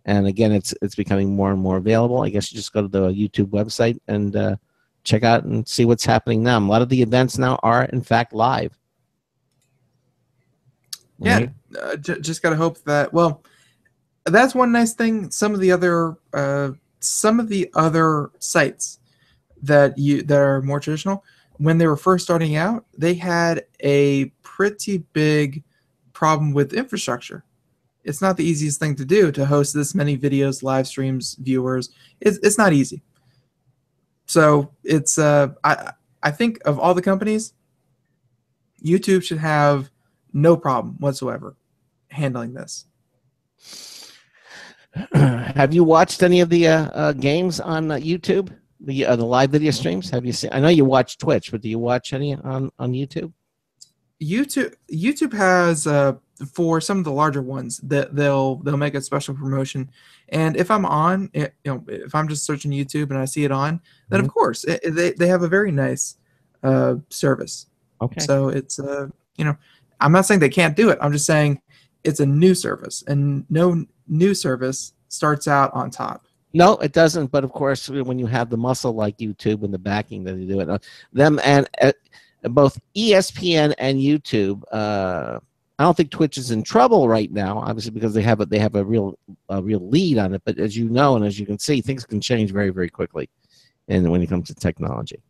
And again, it's becoming more and more available. I guess you just go to the YouTube website and check out and see what's happening now. A lot of the events now are, in fact, live. Yeah, just got to hope that, well, that's one nice thing. Some of the other sites that are more traditional, when they were first starting out, they had a pretty big problem with infrastructure. It's not the easiest thing to do to host this many videos, live streams, viewers. It's not easy. So it's I think of all the companies, YouTube should have no problem whatsoever handling this. Have you watched any of the games on YouTube? The live video streams? Have you seen? I know you watch Twitch, but do you watch any on YouTube? YouTube has for some of the larger ones that they'll make a special promotion, and if I'm on, if I'm just searching YouTube and I see it on, then of course they have a very nice service. Okay. So it's I'm not saying they can't do it. I'm just saying it's a new service, and no new service starts out on top. No, it doesn't. But of course, when you have the muscle like YouTube and the backing that they do it, them and both ESPN and YouTube. I don't think Twitch is in trouble right now, obviously, because they have a real lead on it. But as you know, and as you can see, things can change very, very quickly, and when it comes to technology.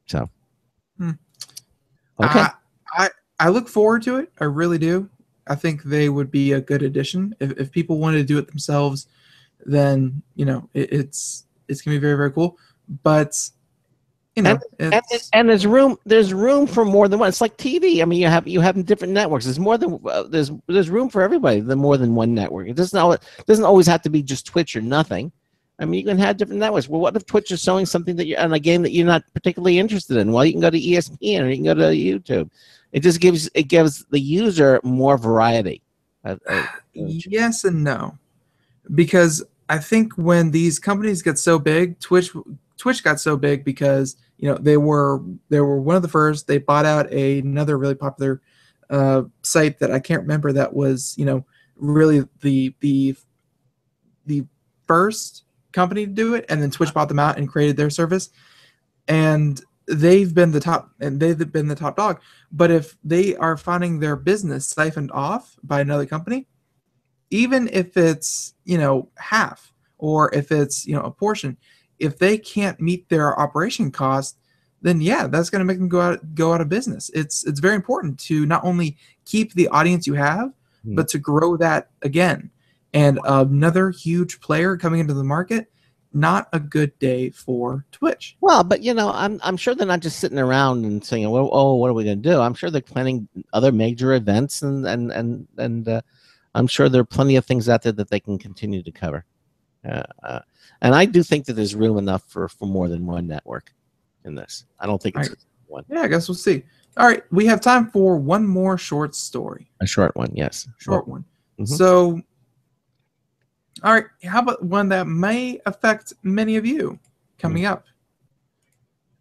So, okay, I look forward to it. I really do. I think they would be a good addition if people wanted to do it themselves. Then it's gonna be very, very cool. But and there's room for more than one. It's like TV. I mean, you have different networks. There's more than there's room for everybody. There's more than one network. It doesn't always have to be just Twitch or nothing. I mean, you can have different networks. Well, what if Twitch is showing something that on a game that you're not particularly interested in? Well, you can go to ESPN or you can go to YouTube. It just gives the user more variety. Yes and no, because I think when these companies get so big, Twitch got so big because they were one of the first. They bought out another really popular site that I can't remember, that was really the first company to do it, and then Twitch bought them out and created their service, and they've been the top dog. But if they are finding their business siphoned off by another company, even if it's half, or if it's a portion, if they can't meet their operation cost, then yeah, that's going to make them go out of business. It's very important to not only keep the audience you have, but to grow that again. And another huge player coming into the market, not a good day for Twitch. Well, but I'm sure they're not just sitting around and saying, "Well, what are we going to do?" I'm sure they're planning other major events, and I'm sure there are plenty of things out there that they can continue to cover. And I do think that there's room enough for more than one network in this. I don't think it's one. Yeah, I guess we'll see. All right, we have time for one more short story. A short one, yes. Short one. So, all right, how about one that may affect many of you coming up?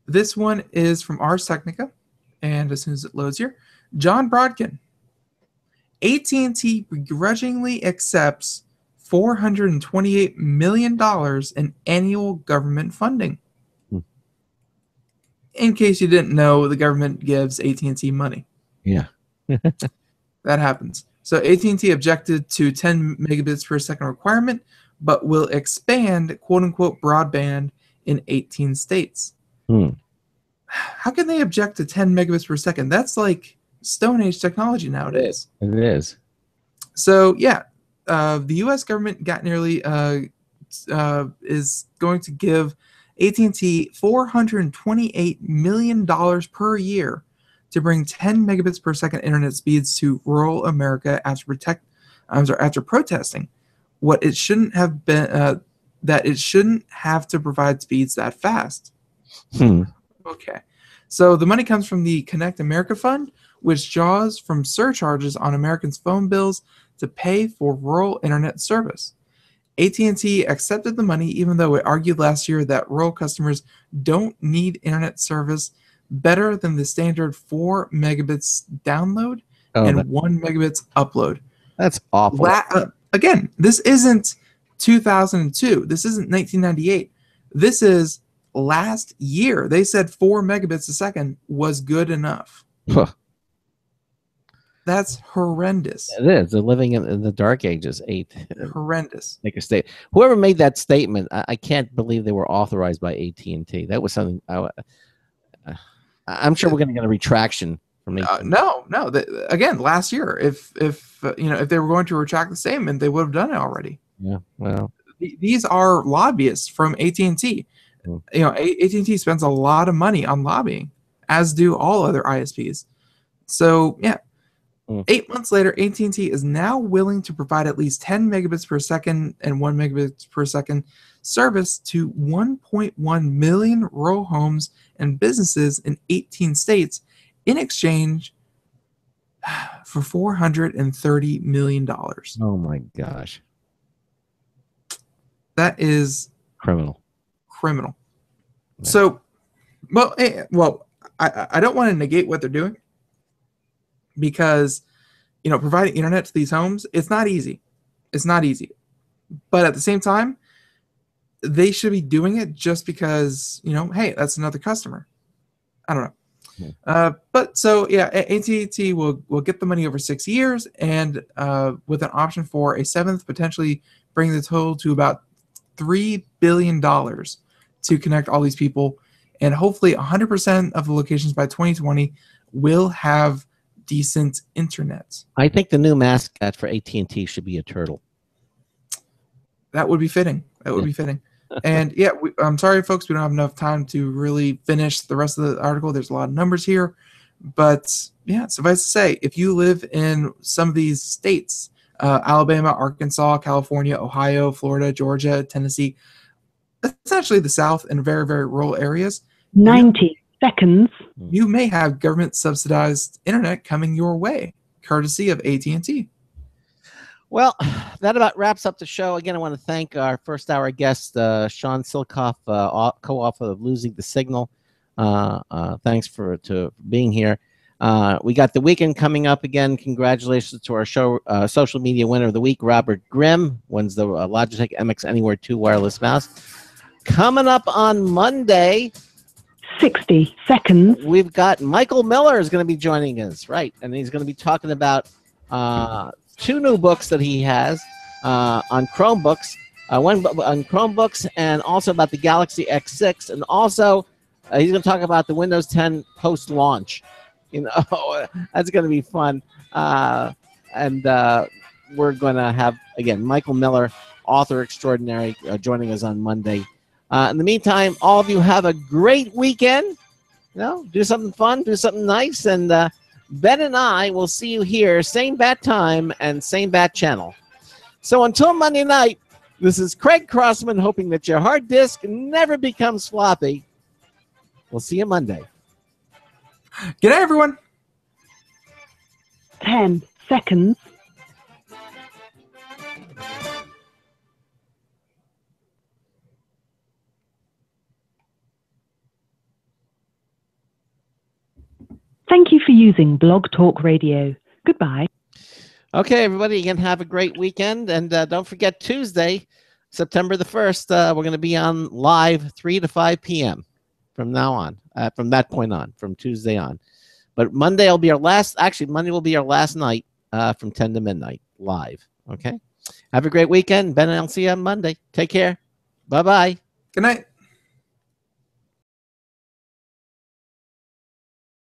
This one is from Ars Technica, and as soon as it loads here, John Brodkin. AT&T begrudgingly accepts $428 million in annual government funding. In case you didn't know, the government gives AT&T money. Yeah. That happens. So AT&T objected to 10 megabits per second requirement, but will expand quote-unquote broadband in 18 states. How can they object to 10 megabits per second? That's like Stone Age technology nowadays. It is. So yeah, the U.S. government got nearly is going to give AT&T $428 million per year to bring 10 megabits per second internet speeds to rural America after protesting what it shouldn't have been, that it shouldn't have to provide speeds that fast. Okay. So the money comes from the Connect America Fund, which draws from surcharges on Americans' phone bills to pay for rural internet service. AT&T accepted the money, even though it argued last year that rural customers don't need internet service better than the standard 4 megabits download and 1 megabits upload. That's awful. Again, this isn't 2002. This isn't 1998. This is last year. They said 4 megabits a second was good enough. That's horrendous. It is. They're living in the dark ages. Horrendous. Make a state. Whoever made that statement, I can't believe they were authorized by AT&T. That was something. I'm sure we're going to get a retraction from AT&T. No. Again, last year, if they were going to retract the statement, they would have done it already. Yeah. Well, these are lobbyists from AT&T. AT&T spends a lot of money on lobbying, as do all other ISPs. So yeah. 8 months later, AT&T is now willing to provide at least 10 megabits per second and 1 megabit per second service to 1.1 million rural homes and businesses in 18 states in exchange for $430 million. Oh my gosh. That is criminal. Yeah. So, I don't want to negate what they're doing, because providing internet to these homes, it's not easy. But at the same time, they should be doing it just because, hey, that's another customer. I don't know. But so yeah, AT&T will get the money over 6 years, and with an option for a 7th, potentially bringing the total to about $3 billion to connect all these people. And hopefully 100% of the locations by 2020 will have decent internet. I think the new mascot for AT&T should be a turtle. That would be fitting. And yeah, I'm sorry, folks, we don't have enough time to really finish the rest of the article. There's a lot of numbers here. But yeah, suffice to say, if you live in some of these states, Alabama, Arkansas, California, Ohio, Florida, Georgia, Tennessee, essentially the South and very, very rural areas, 90 seconds. You may have government-subsidized internet coming your way, courtesy of AT&T. Well, that about wraps up the show. Again, I want to thank our first hour guest, Sean Silkoff, co-author of Losing the Signal. Thanks for being here. We got the weekend coming up again. Congratulations to our show social media winner of the week, Robert Grimm, wins the Logitech MX Anywhere 2 wireless mouse. Coming up on Monday, 60 seconds. We've got Michael Miller is going to be joining us, right? And he's going to be talking about 2 new books that he has on Chromebooks. One on Chromebooks, and also about the Galaxy X6, and also he's going to talk about the Windows 10 post-launch. That's going to be fun. And we're going to have, again, Michael Miller, author extraordinary, joining us on Monday. In the meantime, all of you have a great weekend. Do something fun, do something nice, and Ben and I will see you here, same bat time and same bat channel. So until Monday night, this is Craig Crossman, hoping that your hard disk never becomes floppy. We'll see you Monday. Good night, everyone. 10 seconds. Thank you for using Blog Talk Radio. Goodbye. Okay, everybody, again, have a great weekend. And don't forget, Tuesday, September the 1st, we're going to be on live 3 to 5 p.m. from now on, from that point on, from Tuesday on. But Monday will be our last, Monday will be our last night from 10 to midnight, live. Okay? Have a great weekend. Ben and I'll see you on Monday. Take care. Bye-bye. Good night.